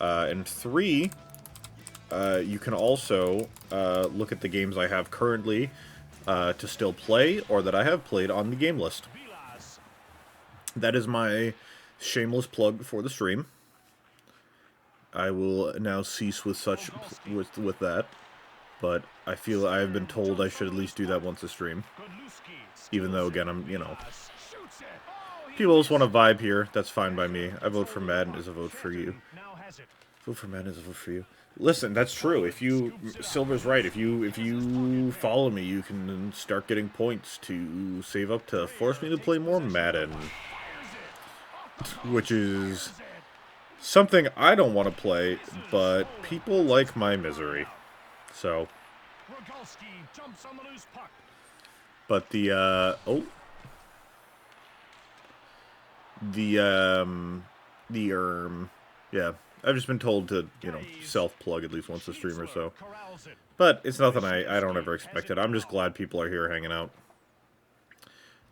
And three, you can also look at the games I have currently to still play, or that I have played on the game list. That is my shameless plug for the stream. I will now cease with such with that, but I feel I have been told I should at least do that once a stream. Even though, again, I'm, you know, people just want to vibe here. That's fine by me. I vote for Madden as a vote for you. Vote for Madden as a vote for you. Listen, that's true. If you, Silver's right. If you follow me, you can start getting points to save up to force me to play more Madden, which is something I don't want to play, but people like my misery. So, but yeah, I've just been told to, you know, self-plug at least once a stream or so. But it's nothing I don't ever expect it. I'm just glad people are here hanging out.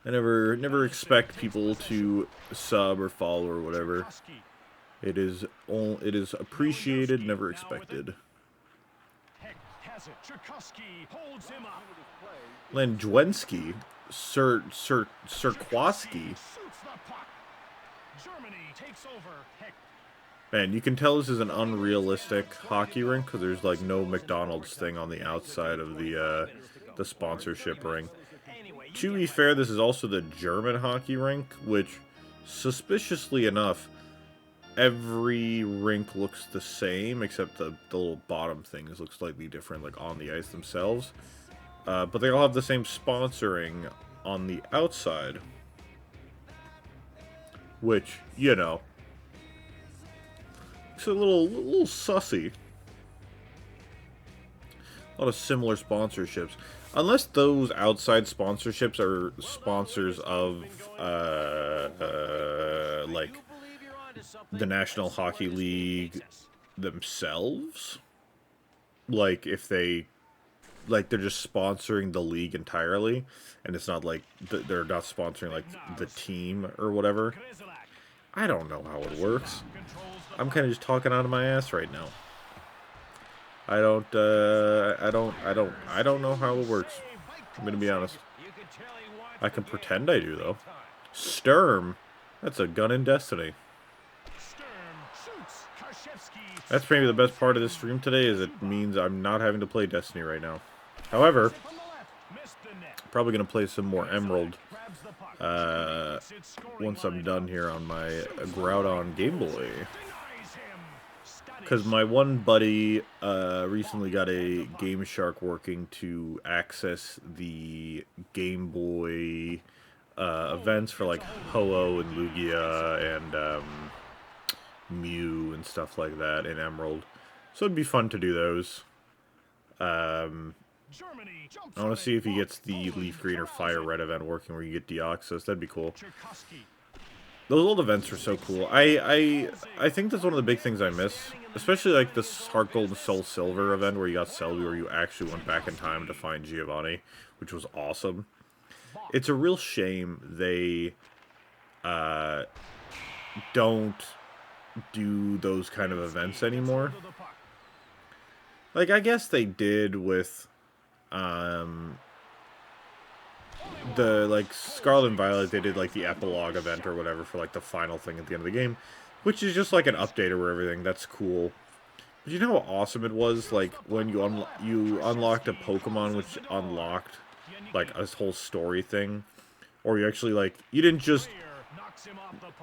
I never expect people to sub or follow or whatever. It is appreciated, never expected. Landwensky, Sirkowski. Man, you can tell this is an unrealistic hockey rink because there's like no McDonald's thing on the outside of the sponsorship ring. To be fair, this is also the German hockey rink, which, suspiciously enough, every rink looks the same, except the little bottom things look slightly different, like on the ice themselves. But they all have the same sponsoring on the outside. Which, you know, it's a little sussy. A lot of similar sponsorships. Unless those outside sponsorships are sponsors of, like, the National Hockey League themselves. Like, if they like they're just sponsoring the league entirely, and it's not like they're not sponsoring like the team or whatever. I don't know how it works. I'm kind of just talking out of my ass right now. I don't know how it works. I'm gonna be honest. I can pretend I do though. Sturm, that's a gun in Destiny. That's maybe the best part of this stream today, is it means I'm not having to play Destiny right now. However, probably gonna play some more Emerald once I'm done here on my Groudon Game Boy. Because my one buddy recently got a Game Shark working to access the Game Boy events for like Ho-Oh and Lugia and Mew and stuff like that in Emerald. So it'd be fun to do those. I want to see if he gets the Leaf Green or Fire Red event working where you get Deoxys. That'd be cool. Those old events are so cool. I think that's one of the big things I miss. Especially like this Heart Gold and Soul Silver event where you got Selby, where you actually went back in time to find Giovanni, which was awesome. It's a real shame they don't do those kind of events anymore. Like, I guess they did with the, like, Scarlet and Violet. They did, like, the epilogue event or whatever for, like, the final thing at the end of the game, which is just, like, an update or everything. That's cool. But you know how awesome it was, like, when you unlocked a Pokemon which unlocked, like, a whole story thing? Or you actually, like, you didn't just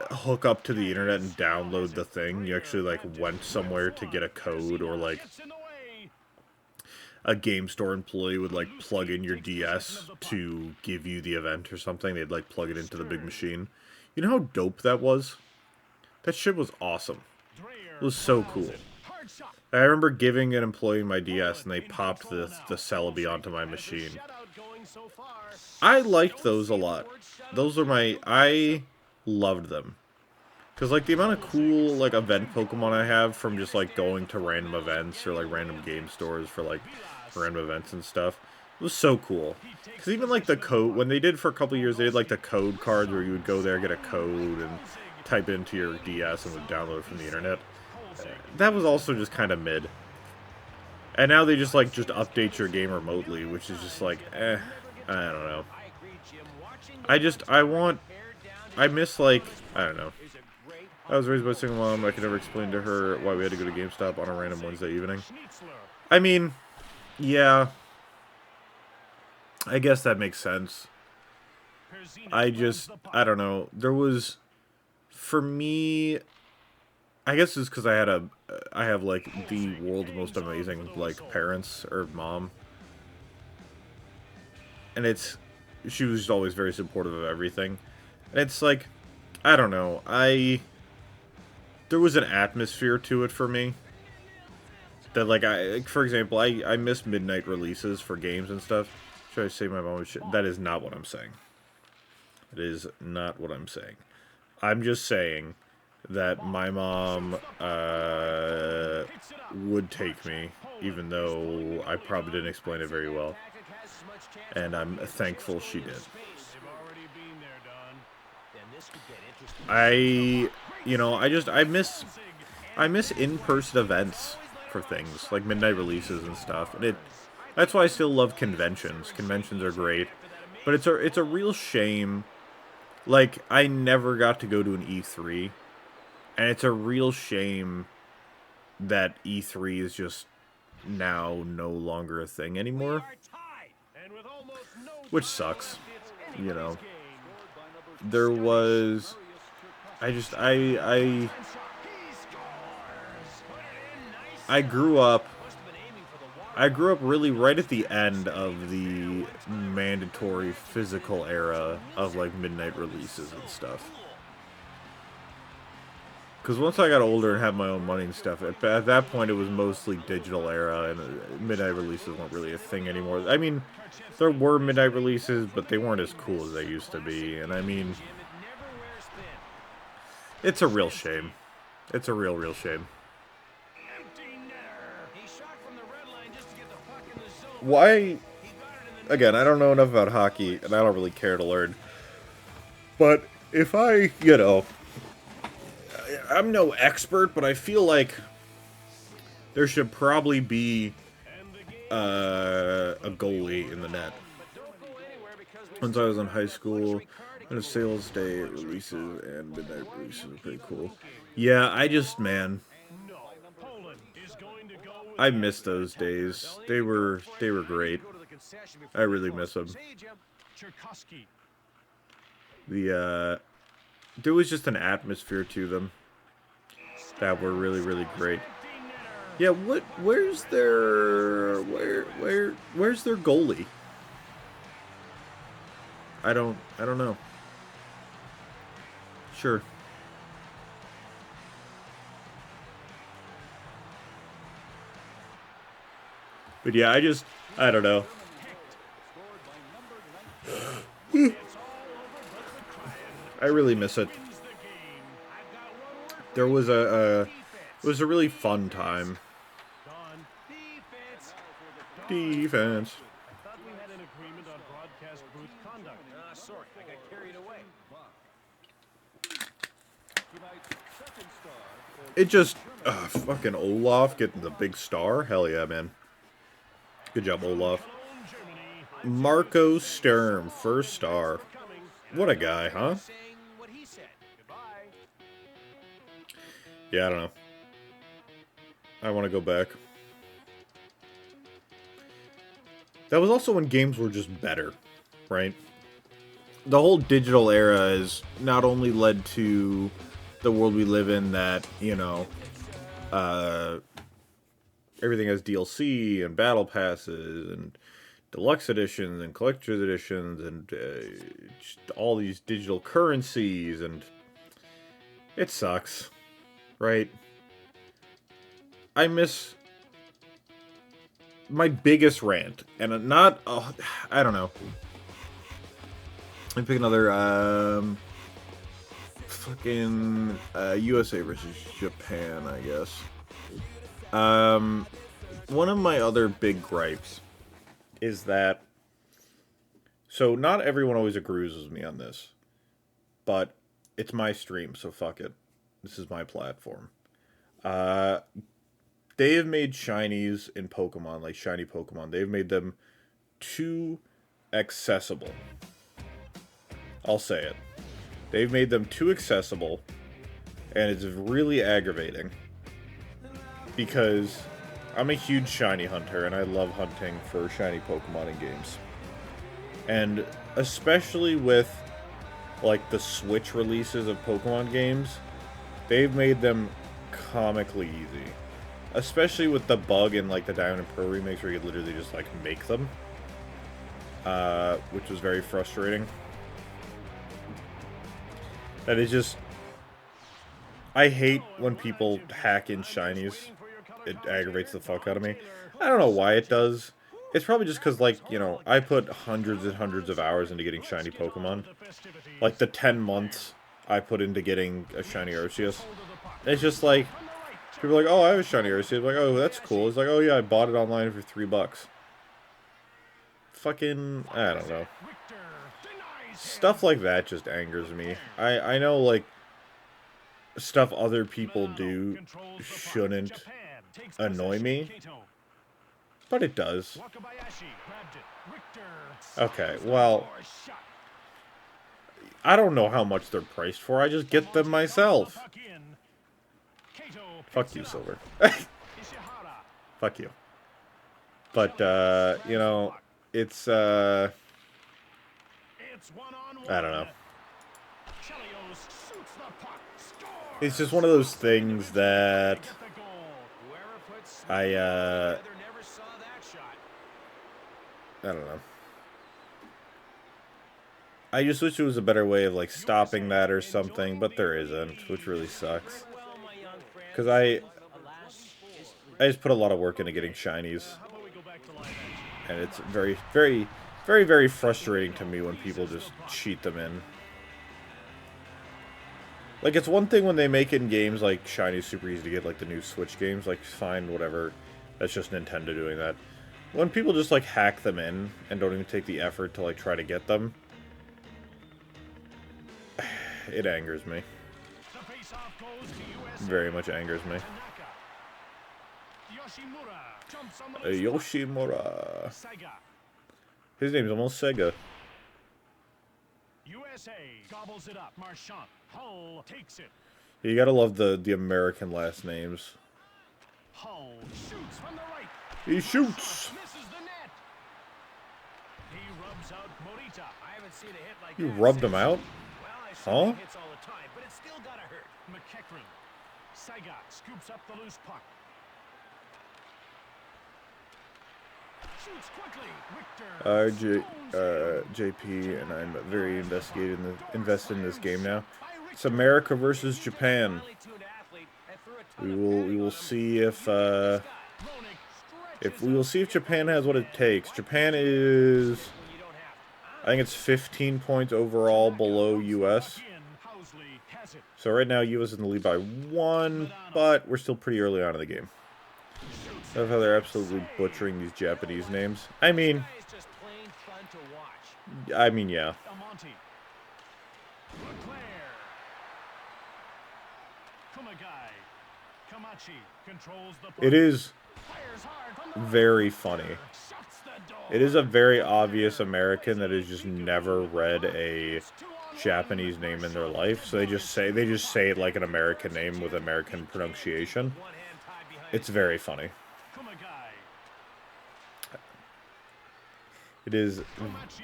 hook up to the internet and download the thing. You actually, like, went somewhere to get a code, or, like, a game store employee would, like, plug in your DS to give you the event or something. They'd, like, plug it into the big machine. You know how dope that was? That shit was awesome. It was so cool. I remember giving an employee my DS, and they popped the Celebi onto my machine. I liked those a lot. Those are I loved them. Because, like, the amount of cool, like, event Pokemon I have from just, like, going to random events or, like, random game stores for, like, random events and stuff, it was so cool. Because even, like, the code, when they did for a couple years, they did, like, the code cards where you would go there, get a code, and type it into your DS and would download it from the internet. That was also just kind of mid. And now they just, like, just update your game remotely, which is just, like, I don't know. I miss, like, I don't know. I was raised by a single mom. I could never explain to her why we had to go to GameStop on a random Wednesday evening. I mean, yeah. I guess that makes sense. I don't know. There was, for me, I guess it's because I have, like, the world's most amazing, like, parents, or mom. And she was just always very supportive of everything. And it's, like, I don't know, there was an atmosphere to it for me. That, like, for example, I miss midnight releases for games and stuff. Should I say my mom? That is not what I'm saying. It is not what I'm saying. I'm just saying that my mom would take me, even though I probably didn't explain it very well. And I'm thankful she did. I miss in-person events for things, like midnight releases and stuff. And that's why I still love conventions. Conventions are great. But it's a real shame. Like, I never got to go to an E3. And it's a real shame that E3 is just now no longer a thing anymore. Which sucks, you know. There was... I grew up really right at the end of the mandatory physical era of, like, midnight releases and stuff. Because once I got older and had my own money and stuff, at that point it was mostly digital era, and midnight releases weren't really a thing anymore. I mean, there were midnight releases, but they weren't as cool as they used to be, and I mean... It's a real shame. It's a real shame. why... Again, I don't know enough about hockey, and I don't really care to learn. But if I, you know... I'm no expert, but I feel like there should probably be a goalie in the net. Once I was in high school, and a sales day releases and midnight releases were pretty cool. Yeah, I just, man, I miss those days. They were great. I really miss them. There was just an atmosphere to them that were really, really great. Yeah, where's their goalie? I don't know. Sure. But yeah, I don't know. I really miss it. There was it was a really fun time. Defense. I thought we had an agreement on broadcast booth conduct. Sorry, I got carried away. It just, fucking Olaf getting the big star. Hell yeah, man. Good job, Olaf. Marco Sturm, first star. What a guy, huh? Yeah, I don't know. I want to go back. That was also when games were just better, right? The whole digital era has not only led to the world we live in that, you know, everything has DLC and battle passes and deluxe editions and collector's editions and just all these digital currencies, and it sucks, right? I miss my biggest rant, and not, I don't know. Let me pick another, fucking, USA versus Japan, I guess. One of my other big gripes is that, so not everyone always agrees with me on this, but it's my stream, so fuck it. This is my platform. They have made shinies in Pokemon, like shiny Pokemon, they've made them too accessible. I'll say it. They've made them too accessible, and it's really aggravating. Because I'm a huge shiny hunter, and I love hunting for shiny Pokemon in games. And especially with, like, the Switch releases of Pokemon games, they've made them comically easy. Especially with the bug in, like, the Diamond and Pearl remakes, where you literally just, like, make them. Which was very frustrating. That is just... I hate when people hack in shinies. It aggravates the fuck out of me. I don't know why it does. It's probably just because, like, you know, I put hundreds and hundreds of hours into getting shiny Pokemon. Like, the 10 months I put into getting a shiny Arceus. It's just like, people are like, oh, I have a shiny Arceus. I'm like, oh, that's cool. It's like, oh yeah, I bought it online for $3. Fucking, I don't know. Stuff like that just angers me. I know, like, stuff other people do shouldn't annoy me, but it does. Okay, well, I don't know how much they're priced for. I just get them myself. Fuck you, Silver. Fuck you. But, you know, it's, I don't know. It's just one of those things that I don't know. I just wish there was a better way of, like, stopping that or something, but there isn't, which really sucks. Because I just put a lot of work into getting shinies. And it's very, very, very, very frustrating to me when people just cheat them in. Like, it's one thing when they make it in games like Shiny's super easy to get, like the new Switch games, like, fine, whatever. That's just Nintendo doing that. When people just, like, hack them in and don't even take the effort to, like, try to get them, it angers me. The face-off goes to USA. Very much angers me. Tanaka. Yoshimura jumps on the loose puck. Yoshimura. Saiga. His name's almost Sega. USA gobbles it up. Marchand. Hull takes it. You gotta love the American last names. Hull shoots from the right. He shoots! Misses the net. He rubs out Morita. I haven't seen a hit like You that rubbed him since. out? Well, I see Huh? big hits all the time, but it's still gotta hurt. McEachran. Saiga scoops up the loose puck. Shoots quickly. Richter. JP and I'm very invested in this game now. It's America versus Japan. Finely tuned athlete that threw a ton of We will padding on him. see if Roenick stretches Japan has what it takes. Japan is, When you don't have to. I think it's 15 points overall below US. in. Housley has it. So right now US is in the lead by 1, but we're still pretty early on in the game. I love how they're absolutely butchering these Japanese names. I mean, Guy is just plain fun to watch. yeah. Almonte. Leclerc. Kumagai. Kamachi controls the puck. It is Fires hard from the very funny. shuts the door. It is a very obvious American that has just never read a Japanese name in their life, so they just say it like an American name with American pronunciation. One hand tied behind It's very funny. Kumagai. It is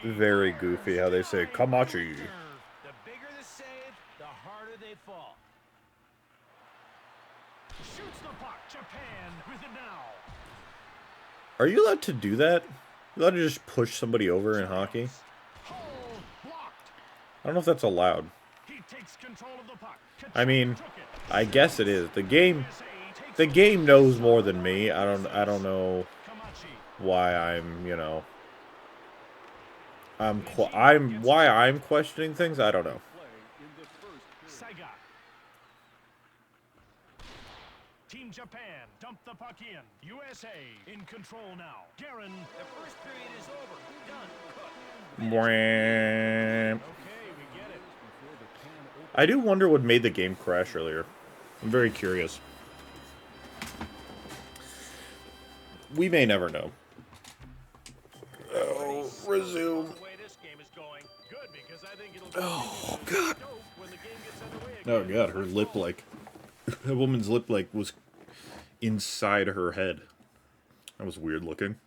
very goofy how they say Kamachi. The bigger the save, the harder they fall. Shoots the puck. Japan with it now. Are you allowed to do that? You allowed to just push somebody over in hockey? Hull blocked. I don't know if that's allowed. He takes control of the puck. I mean, Took it. I guess it is. The game takes the game knows more than me. I don't know Kamachi. why I'm why I'm questioning things. I don't know. Saiga. Team Japan dump the puck in. USA in control now. Guerin. The first period is over. Done. Cook. Mwah. Okay, we get it. I do wonder what made the game crash earlier. I'm very curious. We may never know. Oh, resume. The way this game is going. Good, because I think it'll Oh, God. dope when the game gets underway Oh, again. God. Her lip, like... A woman's lip, like, was inside her head. That was weird looking.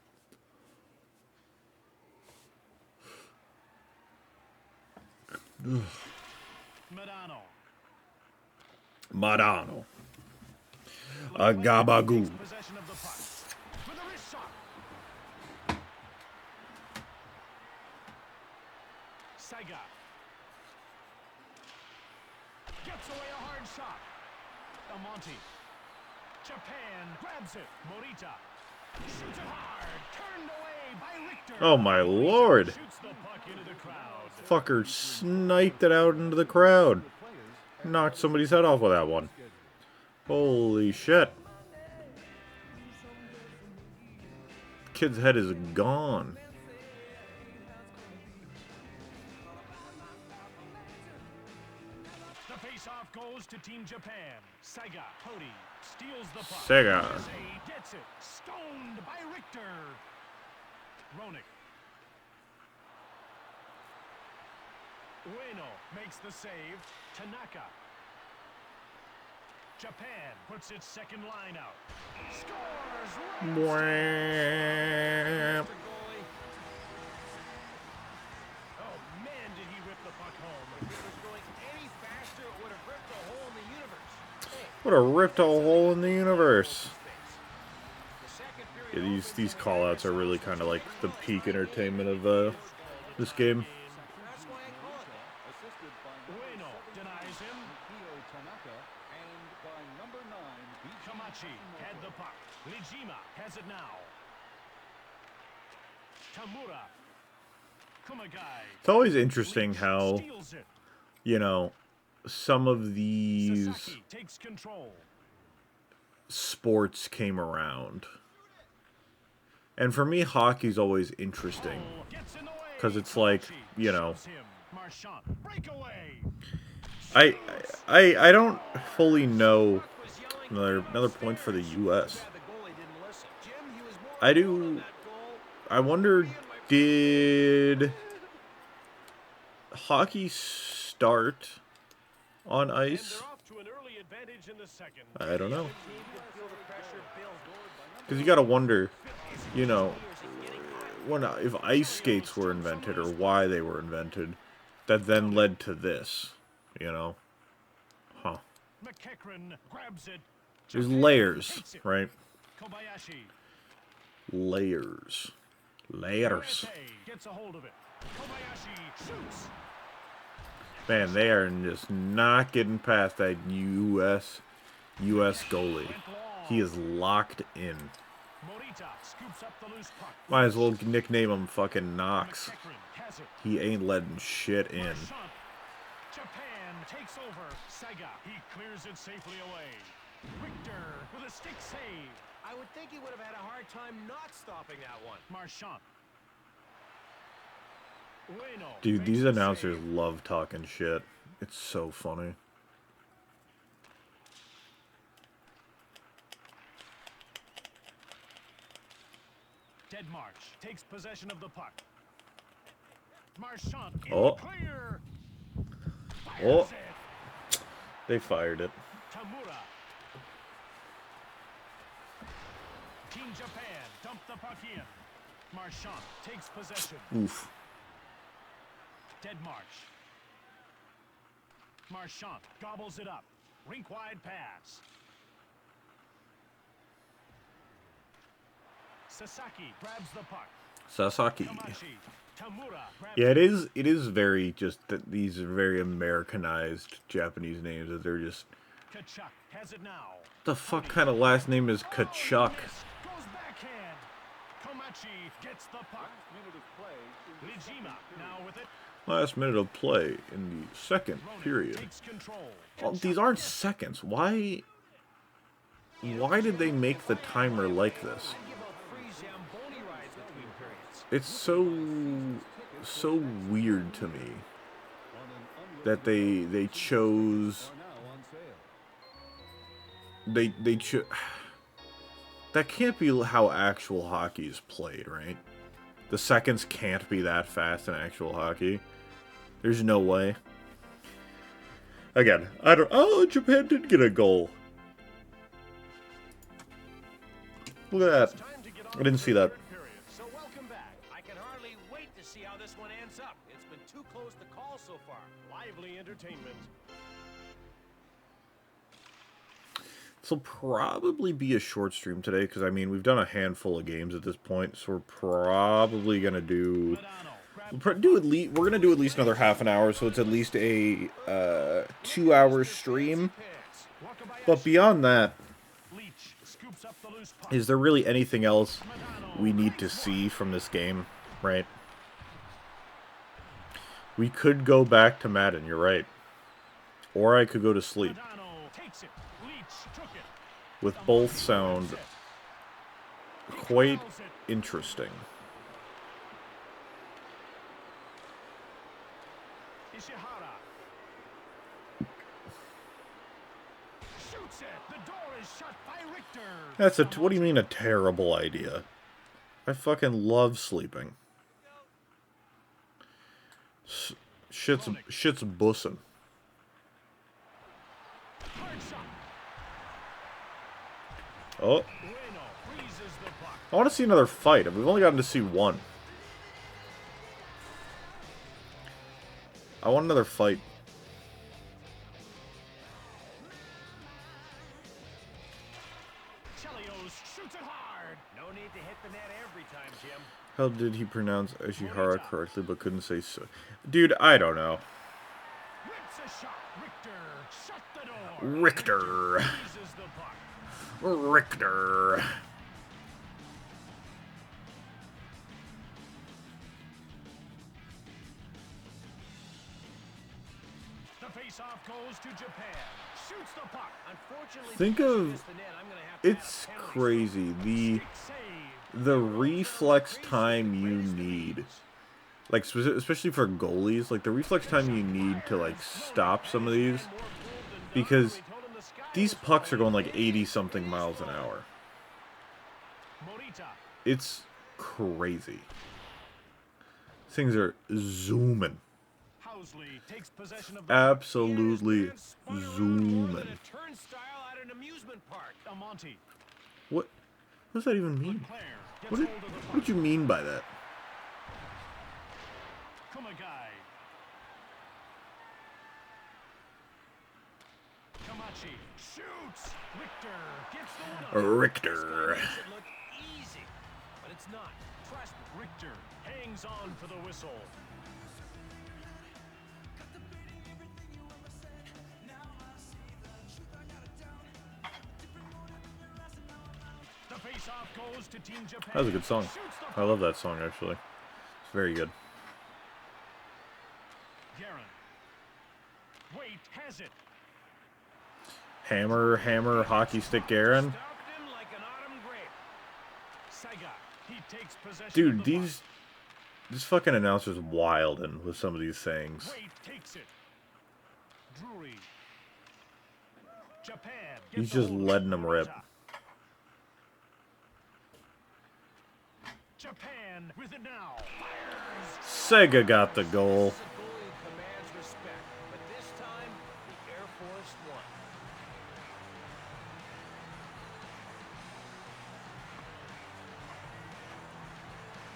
Madano. Madano. A gabagoo. Takes possession of the puck. With a wrist shot. Saiga. Gets away a hard shot. Almonte. Japan grabs it. Morita. Shoots it hard. Turned away by Richter. Oh, my lord. Shoots the puck into the crowd. Fucker sniped it out into the crowd. Knocked somebody's head off with that one. Holy shit. Kid's head is gone. The face-off goes to Team Japan. Saiga. Cody steals the puck. Sega. USA gets it. Stoned by Richter. Roenick. Ueno makes the save. Tanaka. Japan puts its second line out. Scores! Mwah. Mr. Goalie. Oh man, did he rip the puck home. If it was going any faster, it would have ripped a hole in the universe. Hey, Would have ripped a hole in the universe. the second Yeah, period these call-outs are really kind of like the peak entertainment of this game. That's why I call it that. Ueno denies him. Kamachi had the puck. Lijima has it now. Tamura. Kumagai. It's always interesting how, Steals it. some of these Sasaki takes control. sports came around. And for me, hockey's always interesting. Because it's like, you know, I don't fully know. Another point for the U.S. I wonder, did hockey start on ice? I don't know. Because you gotta wonder, you know, if ice skates were invented or why they were invented, that then led to this, you know? Huh. There's layers, right? Layers. Man, they are just not getting past that U.S. goalie. He is locked in. Might as well nickname him fucking Knox. He ain't letting shit in. Japan takes over. Sega. He clears it safely away. Richter with a stick save. I would think he would have had a hard time not stopping that one. Marchand. Ueno. Dude, these announcers love talking shit. It's so funny. Dead March takes possession of the puck. Marchand in Oh. clear. Oh. They fired it. Tamura. Team Japan dump the puck in. Marchand takes possession. Oof. Dead March. Marchand gobbles it up. Rink wide pass. Sasaki grabs the puck. Sasaki. Kamachi. Tamura grabs Yeah, it is very just that these are very Americanized Japanese names that they're just. Kachuk has it now. The fuck kind of last name is Kachuk? Goes backhand. Komachi gets the puck. Lijima now with it. Last minute of play in the second period. Takes control. Oh, these aren't seconds. Why did they make the timer like this? It's so weird to me that they chose that can't be how actual hockey is played, right? The seconds can't be that fast in actual hockey. There's no way. Again, I don't. Oh, Japan did get a goal. Look at that. I didn't see that. So welcome back. I can hardly wait to see how this one ends up. It's been too close to call so far. Lively entertainment. This will probably be a short stream today because, I mean, we've done a handful of games at this point, so we're probably gonna do. We're gonna do at least another half an hour, so it's at least a 2-hour stream. But beyond that, is there really anything else we need to see from this game, right? We could go back to Madden, you're right. Or I could go to sleep. With both sound quite interesting. That's a. What do you mean a terrible idea? I fucking love sleeping. Shit's bussin'. Oh. I want to see another fight. We've only gotten to see one. I want another fight. How did he pronounce Ishihara correctly but couldn't say so? Dude, I don't know. Richter. Richter. The face-off goes to Japan. Shoots the puck. Unfortunately, Think because of- missed the net, I'm gonna have to It's have a penalty. crazy. Stick save. The reflex time you need, like especially for goalies, like the reflex time you need to like stop some of these, because these pucks are going like 80 something miles an hour. Morita. It's crazy. Things are zooming. Housley takes possession of the Absolutely zooming. Turnstile at an amusement park. Amonte. What does that even mean? Leclerc gets What did, hold of the what puck. did you mean by that? Kumagai. Kamachi shoots. Richter gets the win. Richter. Makes it look easy, but it's not. Trust me. Richter hangs on for the whistle. The face-off goes to Team Japan. That was a good song. Shoots the I love that song actually. It's very good. Guerin. Wait, has it. Hammer, hockey stick, Garen. Stopped him like an autumn grape. Saiga. He takes possession Dude, of the puck. this fucking announcer's wildin' with some of these things. Wait takes it. Drury. Japan. He's gets the just hold of letting them rip. Morita. Japan with it now. Fires. Sega got the goal. This is a goalie who commands respect, but this time the Air Force won.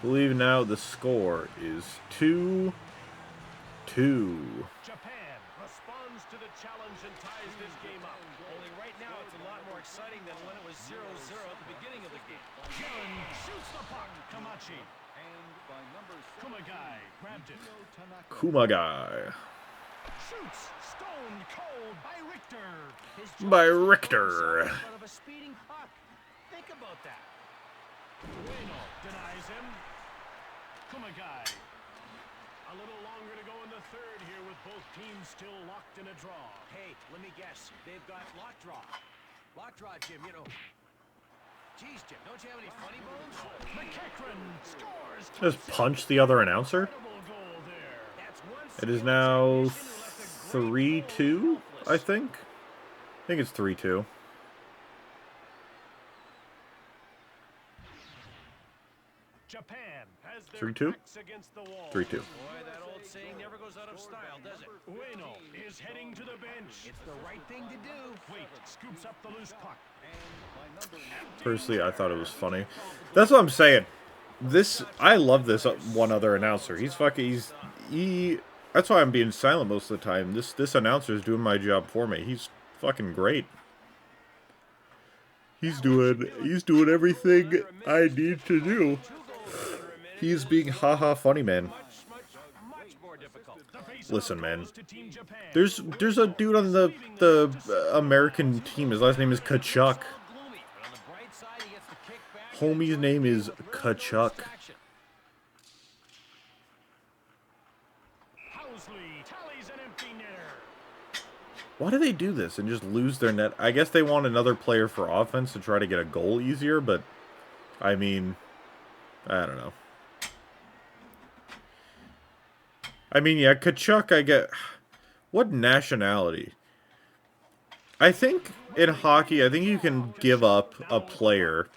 Believe now the score is 2-2. Japan responds to the challenge and ties this game up. Only right now it's a lot more exciting than when it was 0-0 at the beginning of the game. Guerin shoots the puck. Kamachi. Kumagai grabbed it. Kumagai. Shoots. Stone cold by Richter. His By job is to Richter. throw himself in front of a speeding puck. Think about that. Bueno denies him. Kumagai. A little longer to go in the third here with both teams still locked in a draw. Hey, let me guess. They've got lock draw. Lock draw, Jim, you know. Jeez, Jim, don't you have any funny bones? McEachran scores. Just punch the other announcer. Incredible goal there. That's one It is skilled now technician who left a great 3-2, goal I helpless. think. I think it's 3-2. Japan has their 3-2? backs against the wall. 3-2. Boy, that old saying never goes out of style, does it? Bueno is heading to the bench. It's the right thing to do. Wait, scoops up the loose puck. Personally, I thought it was funny. That's what I'm saying. I love this one other announcer. That's why I'm being silent most of the time. This announcer is doing my job for me. He's fucking great. He's doing everything I need to do. He's being haha funny, man. Much more difficult. The face-off Listen, man. goes to Team Japan. There's a dude on the American team. His last name is Kachuk. Gloomy, but on the bright side, he gets the kick back. Homie's name is Kachuk. Housley tallies an empty netter. Why do they do this and just lose their net? I guess they want another player for offense to try to get a goal easier, but I mean, I don't know. I mean, yeah, Kachuk, I get. What nationality? I think in hockey, I think you can give up a player.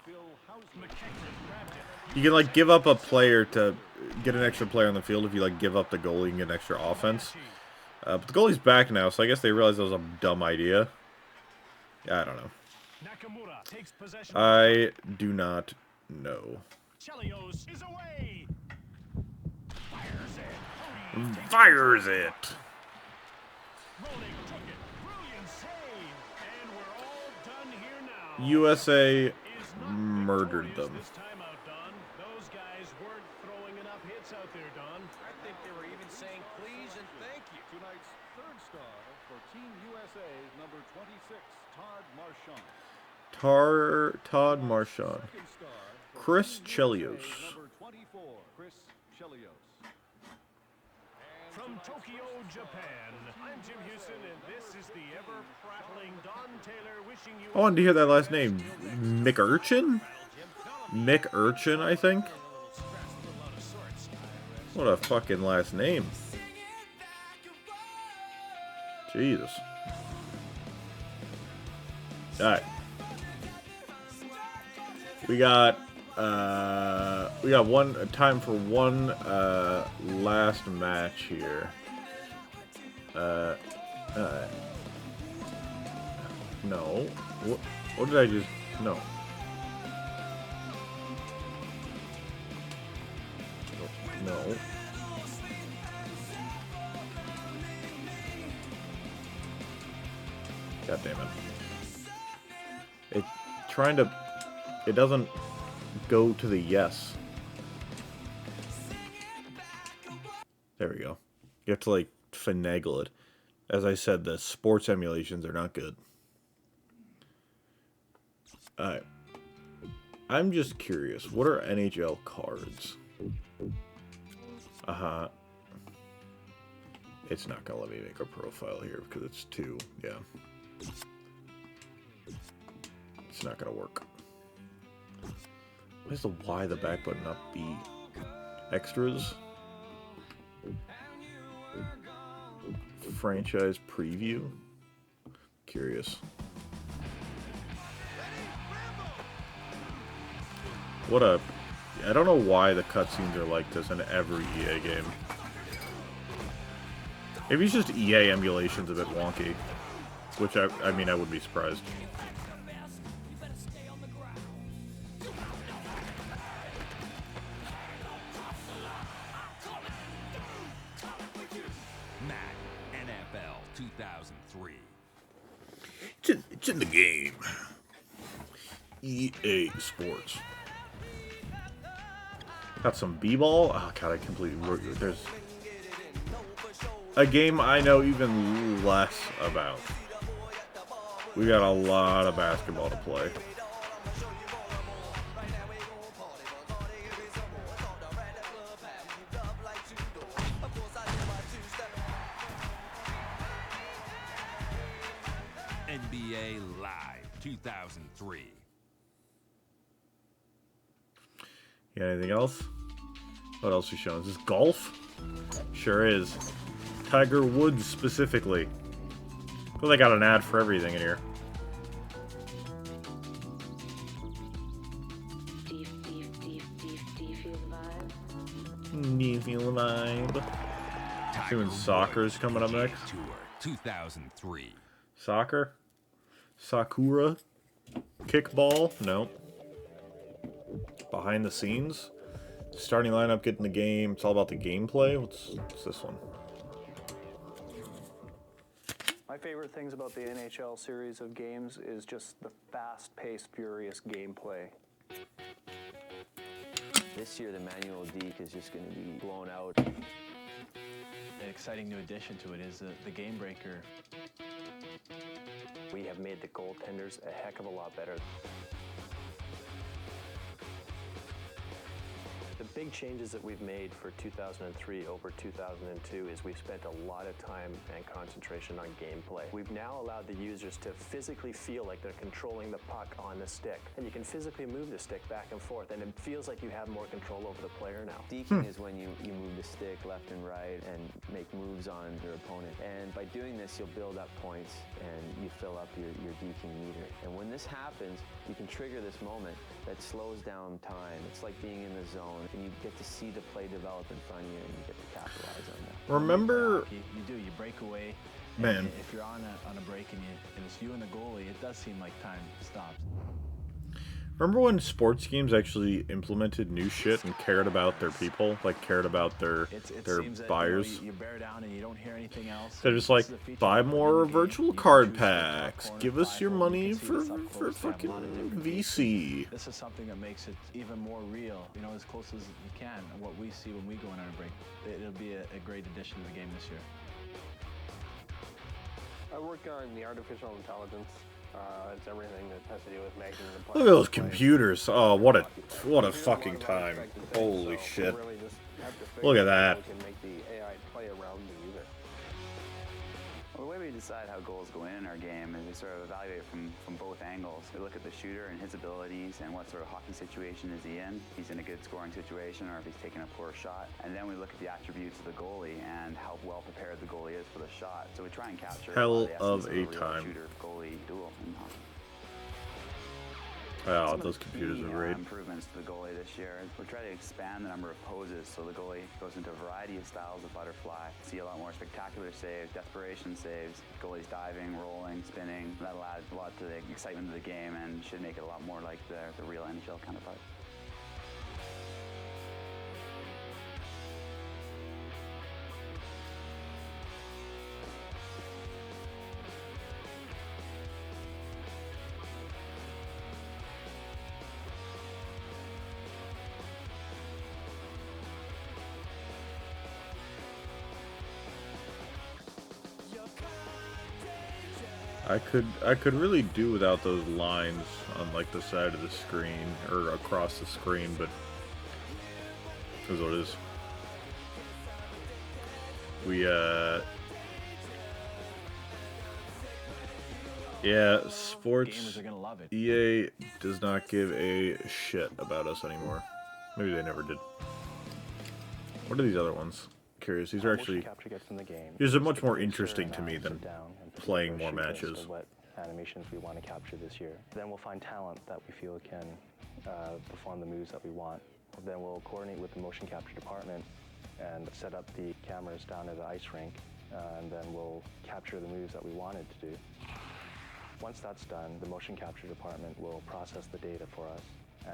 You can, like, give up a player to get an extra player on the field if you, like, give up the goalie and get an extra offense. But the goalie's back now, so I guess they realized that was a dumb idea. Yeah, I don't know. Nakamura takes possession. I do not know. Chelios is away. Fires it. Cody takes Fires it! rolling, took it. Brilliant save. And we're all done here now. USA Is not murdered victorious them. This time out, Don. Those guys weren't throwing enough hits out there, Don. I think they were even saying please and thank you. Tonight's third star for Team USA, number 26, Todd Marchand. Todd Marchand. Second star for Chris Team Chelios. USA, number 24, Chris Chelios. From Tokyo, Japan, I'm Jim Houston, and this is the ever-prattling Don Taylor wishing you... I wanted to hear that last name. McUrchin? McUrchin, I think? What a fucking last name. Jesus. Alright. We got time for one last match here. No. What did I just... No. No. God damn it. It doesn't go to the yes. There we go. You have to, like, finagle it. As I said, the sports emulations are not good. Alright. I'm just curious. What are NHL cards? Uh-huh. It's not gonna let me make a profile here because it's 2. Yeah. It's not gonna work. Why is the Y the back button not B? Extras? Franchise preview? Curious. What a... I don't know why the cutscenes are like this in every EA game. Maybe it's just EA emulation's a bit wonky. Which, I mean, I wouldn't be surprised. NFL 2003. It's in the game. EA Sports. Got some b-ball. Oh god, I completely... There's a game I know even less about. We got a lot of basketball to play. NBA Live 2003. You got anything else? What else we showing? Is this golf? Sure is. Tiger Woods specifically. Well, they got an ad for everything in here. Do you feel the vibe? Do you feel the vibe? Doing soccer's coming up next. Tour 2003. Soccer? Sakura? Kickball? No. Behind the scenes? Starting lineup, getting the game. It's all about the gameplay. What's this one? My favorite things about the NHL series of games is just the fast-paced, furious gameplay. This year, the manual deke is just going to be blown out. An exciting new addition to it is the Game Breaker. We have made the goaltenders a heck of a lot better. The big changes that we've made for 2003 over 2002 is we've spent a lot of time and concentration on gameplay. We've now allowed the users to physically feel like they're controlling the puck on the stick. And you can physically move the stick back and forth, and it feels like you have more control over the player now. Deking is when you move the stick left and right and make moves on your opponent. And by doing this, you'll build up points and you fill up your deking meter. And when this happens, you can trigger this moment that slows down time. It's like being in the zone, and you get to see the play develop in front of you, and you get to capitalize on that. Remember... You break away. Man. If you're on a break and it's you and the goalie, it does seem like time stops. Remember when sports games actually implemented new shit and cared about their people? Like, cared about their buyers? You bear down and you don't hear anything else. They're just like, buy more virtual card packs. Give us your money for fucking VC. This is something that makes it even more real, as close as you can, and what we see when we go on our break. It'll be a great addition to the game this year. I work on the artificial intelligence. It's everything that has to do with making the Look at those computers. Oh, what a fucking time. Holy shit. Really just Look at that. Can make the AI play around the user. Well, the way we decide how goals go in our game is we sort of evaluate from both angles. We look at the shooter and his abilities and what sort of hockey situation is he in. If he's in a good scoring situation or if he's taking a poor shot. And then we look at the attributes of the goalie and how well prepared the goalie is for the shot. So we try and capture Hell the of essence a a real time. shooter-goalie duel in hockey. Wow, Some of those the computers key, are great. Improvements to the goalie this year. We're trying to expand the number of poses so the goalie goes into a variety of styles of butterfly. See a lot more spectacular saves, desperation saves, goalies diving, rolling, spinning. That'll add a lot to the excitement of the game and should make it a lot more like the real NHL counterpart. I could really do without those lines on like the side of the screen or across the screen, but is what it is. Yeah, sports. Gamers are gonna love it. EA does not give a shit about us anymore. Maybe they never did. What are these other ones? Curious. These are actually. These are much more interesting to me than playing more matches. What animations we want to capture this year. Then we'll find talent that we feel can perform the moves that we want. Then we'll coordinate with the motion capture department and set up the cameras down at the ice rink, and then we'll capture the moves that we wanted to do. Once that's done, the motion capture department will process the data for us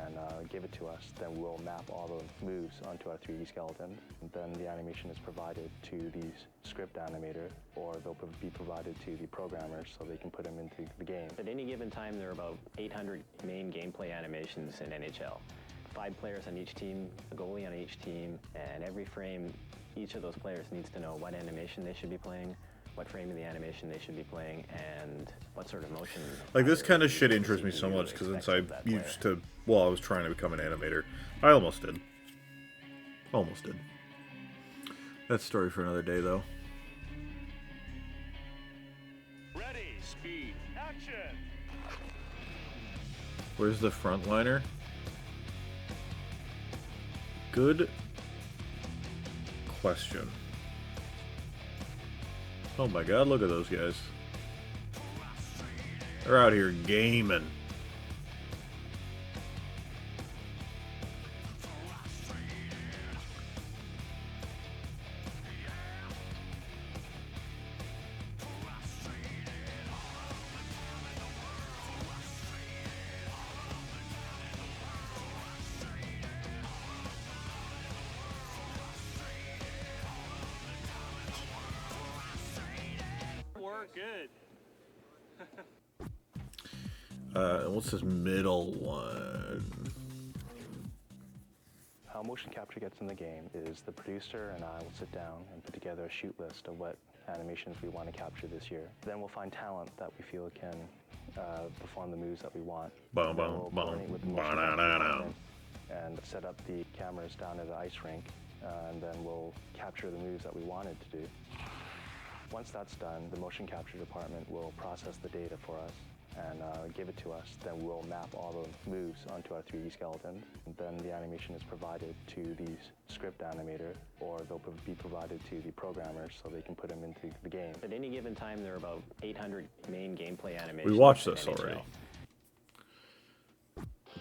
and give it to us. Then we'll map all the moves onto our 3D skeleton. And then the animation is provided to the script animator, or they'll be provided to the programmers so they can put them into the game. At any given time, there are about 800 main gameplay animations in NHL. 5 players on each team, a goalie on each team, and every frame, each of those players needs to know what animation they should be playing, what frame of the animation they should be playing, and what sort of motion. Like, this kind of shit interests me so much because since I used to, well, I was trying to become an animator. I almost did. Almost did. That's a story for another day, though. Ready, speed, action! Where's the frontliner? Good question. Oh my god, look at those guys. They're out here gaming. Good. What's this middle one? How motion capture gets in the game is the producer and I will sit down and put together a shoot list of what animations we want to capture this year. Then we'll find talent that we feel can perform the moves that we want. Boom, boom, we'll boom. coordinate with the motion capture department and set up the cameras down at the ice rink, and then we'll capture the moves that we wanted to do. Once that's done, the motion capture department will process the data for us and give it to us. Then we'll map all the moves onto our 3D skeleton. And then the animation is provided to the script animator, or they'll be provided to the programmers so they can put them into the game. At any given time, there are about 800 main gameplay animations. We watched in this NHL. already.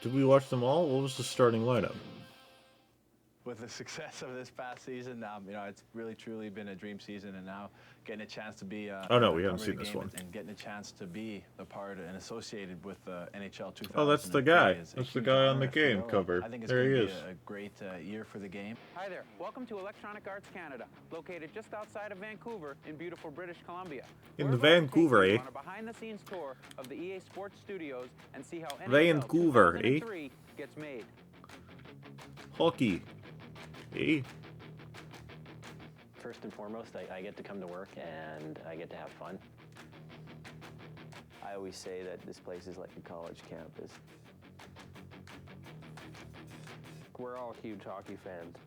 Did we watch them all? What was the starting lineup? With the success of this past season, you know, it's really truly been a dream season, and now getting a chance to be oh no, we haven't seen this one. And getting a chance to be a part and associated with NHL 2000. Oh, that's the guy. That's the guy on the game cover. I think it's there he going is. to be a great year for the game. Hi there. Welcome to Electronic Arts Canada, located just outside of Vancouver in beautiful British Columbia. In the Vancouver, eh? On a behind-the-scenes tour of the EA Sports Studios and see how NHL Vancouver, 2003 gets made. Hockey. Hey. First and foremost, I get to come to work and I get to have fun. I always say that this place is like a college campus. We're all huge hockey fans.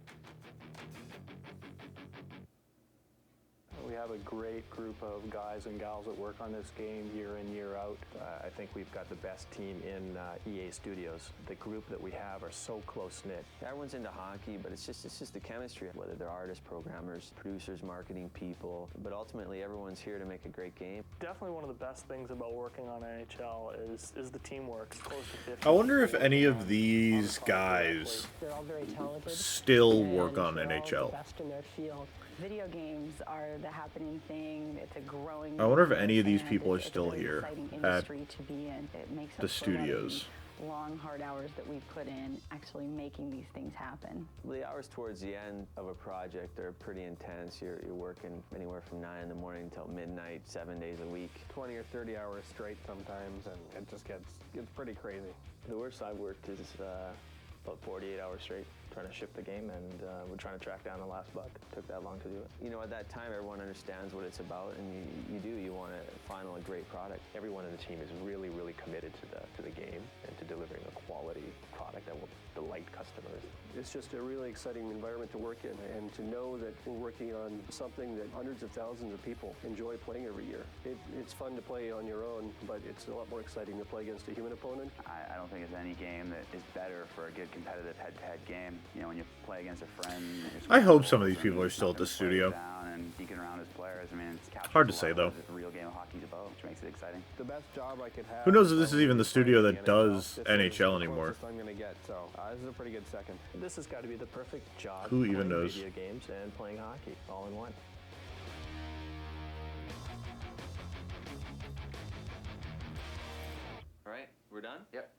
We have a great group of guys and gals that work on this game year in, year out. I think we've got the best team in EA Studios. The group that we have are so close-knit. Everyone's into hockey, but it's just the chemistry, whether they're artists, programmers, producers, marketing people, but ultimately everyone's here to make a great game. Definitely one of the best things about working on NHL is the teamwork. It's close to 50. I wonder if any of these guys They're all very talented. still work on They're all NHL. the best in their field. Video games are the happening thing. It's a growing. I wonder if any of these and people are it's a still very here exciting at industry to be in. It makes the up for a lot of studios. the long, hard hours that we put in actually making these things happen. The hours towards the end of a project are pretty intense. You're working anywhere from 9 in the morning until midnight, 7 days a week. 20 or 30 hours straight sometimes, and it just gets pretty crazy. The worst I've worked is about 48 hours straight trying to ship the game, and we're trying to track down the last bug. It took that long to do it. You know, at that time, everyone understands what it's about, and you want to final a great product. Everyone in the team is really, really committed to the game and to delivering a quality product that will delight customers. It's just a really exciting environment to work in, and to know that we're working on something that hundreds of thousands of people enjoy playing every year. It's fun to play on your own, but it's a lot more exciting to play against a human opponent. I don't think there's any game that is better for a good competitive head-to-head game. You know, when you play against a friend. I hope some of these people are still at the studio. And geeking around as players. I mean, it's Hard to say, though. a real game of hockey's about, which makes it exciting. The best job I could have. Who knows if this is even the studio that does This is NHL the anymore? closest I'm gonna get, so this is a pretty good second. This has got to be the perfect job. Who even playing knows? Video games and playing hockey all in one. All right, we're done? Yep.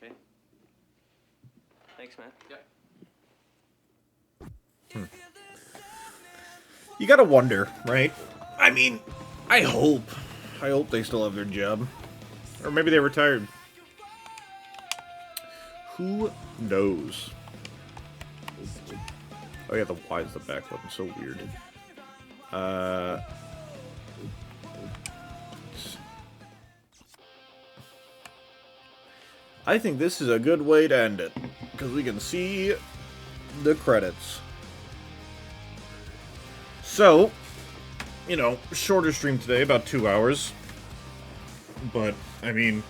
Okay. Thanks, man. Yep. You gotta wonder, right? I mean, I hope they still have their job. Or maybe they retired. Who knows? Oh yeah, why is the back button so weird? I think this is a good way to end it, because we can see the credits. So, you know, shorter stream today, about 2 hours. But, I mean,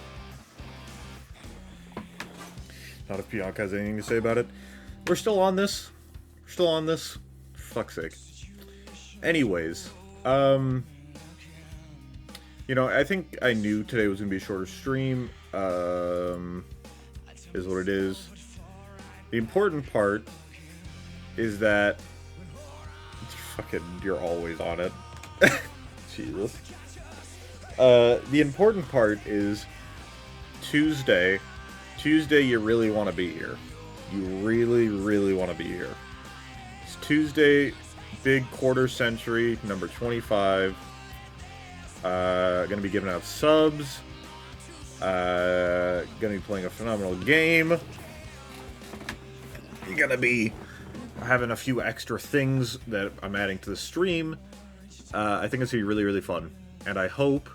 not if Bianca has anything to say about it. We're still on this. We're still on this. For fuck's sake. Anyways, you know, I think I knew today was going to be a shorter stream. Is what it is. The important part is that fucking, you're always on it. Jesus. The important part is Tuesday. Tuesday, you really want to be here. You really, really want to be here. It's Tuesday, big quarter century, number 25. Gonna be giving out subs. Gonna be playing a phenomenal game. Gonna be having a few extra things that I'm adding to the stream. I think it's gonna be really, really fun, and I hope,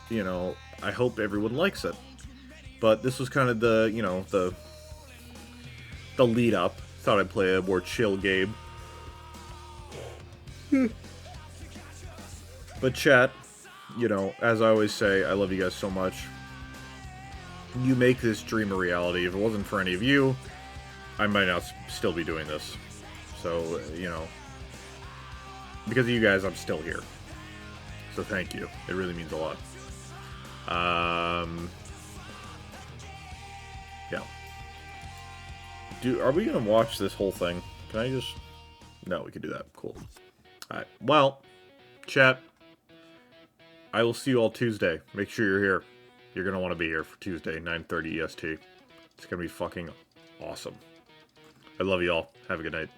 you know, I hope everyone likes it. But this was kind of the, you know, the lead up. Thought I'd play a more chill game. But chat, you know, as I always say, I love you guys so much. You make this dream a reality. If it wasn't for any of you, I might not still be doing this. So, you know, because of you guys, I'm still here. So thank you. It really means a lot. Yeah. Are we gonna watch this whole thing? Can I just... No, we can do that. Cool. Alright. Well, chat, I will see you all Tuesday. Make sure you're here. You're gonna want to be here for Tuesday, 9:30 EST. It's gonna be fucking awesome. I love you all. Have a good night.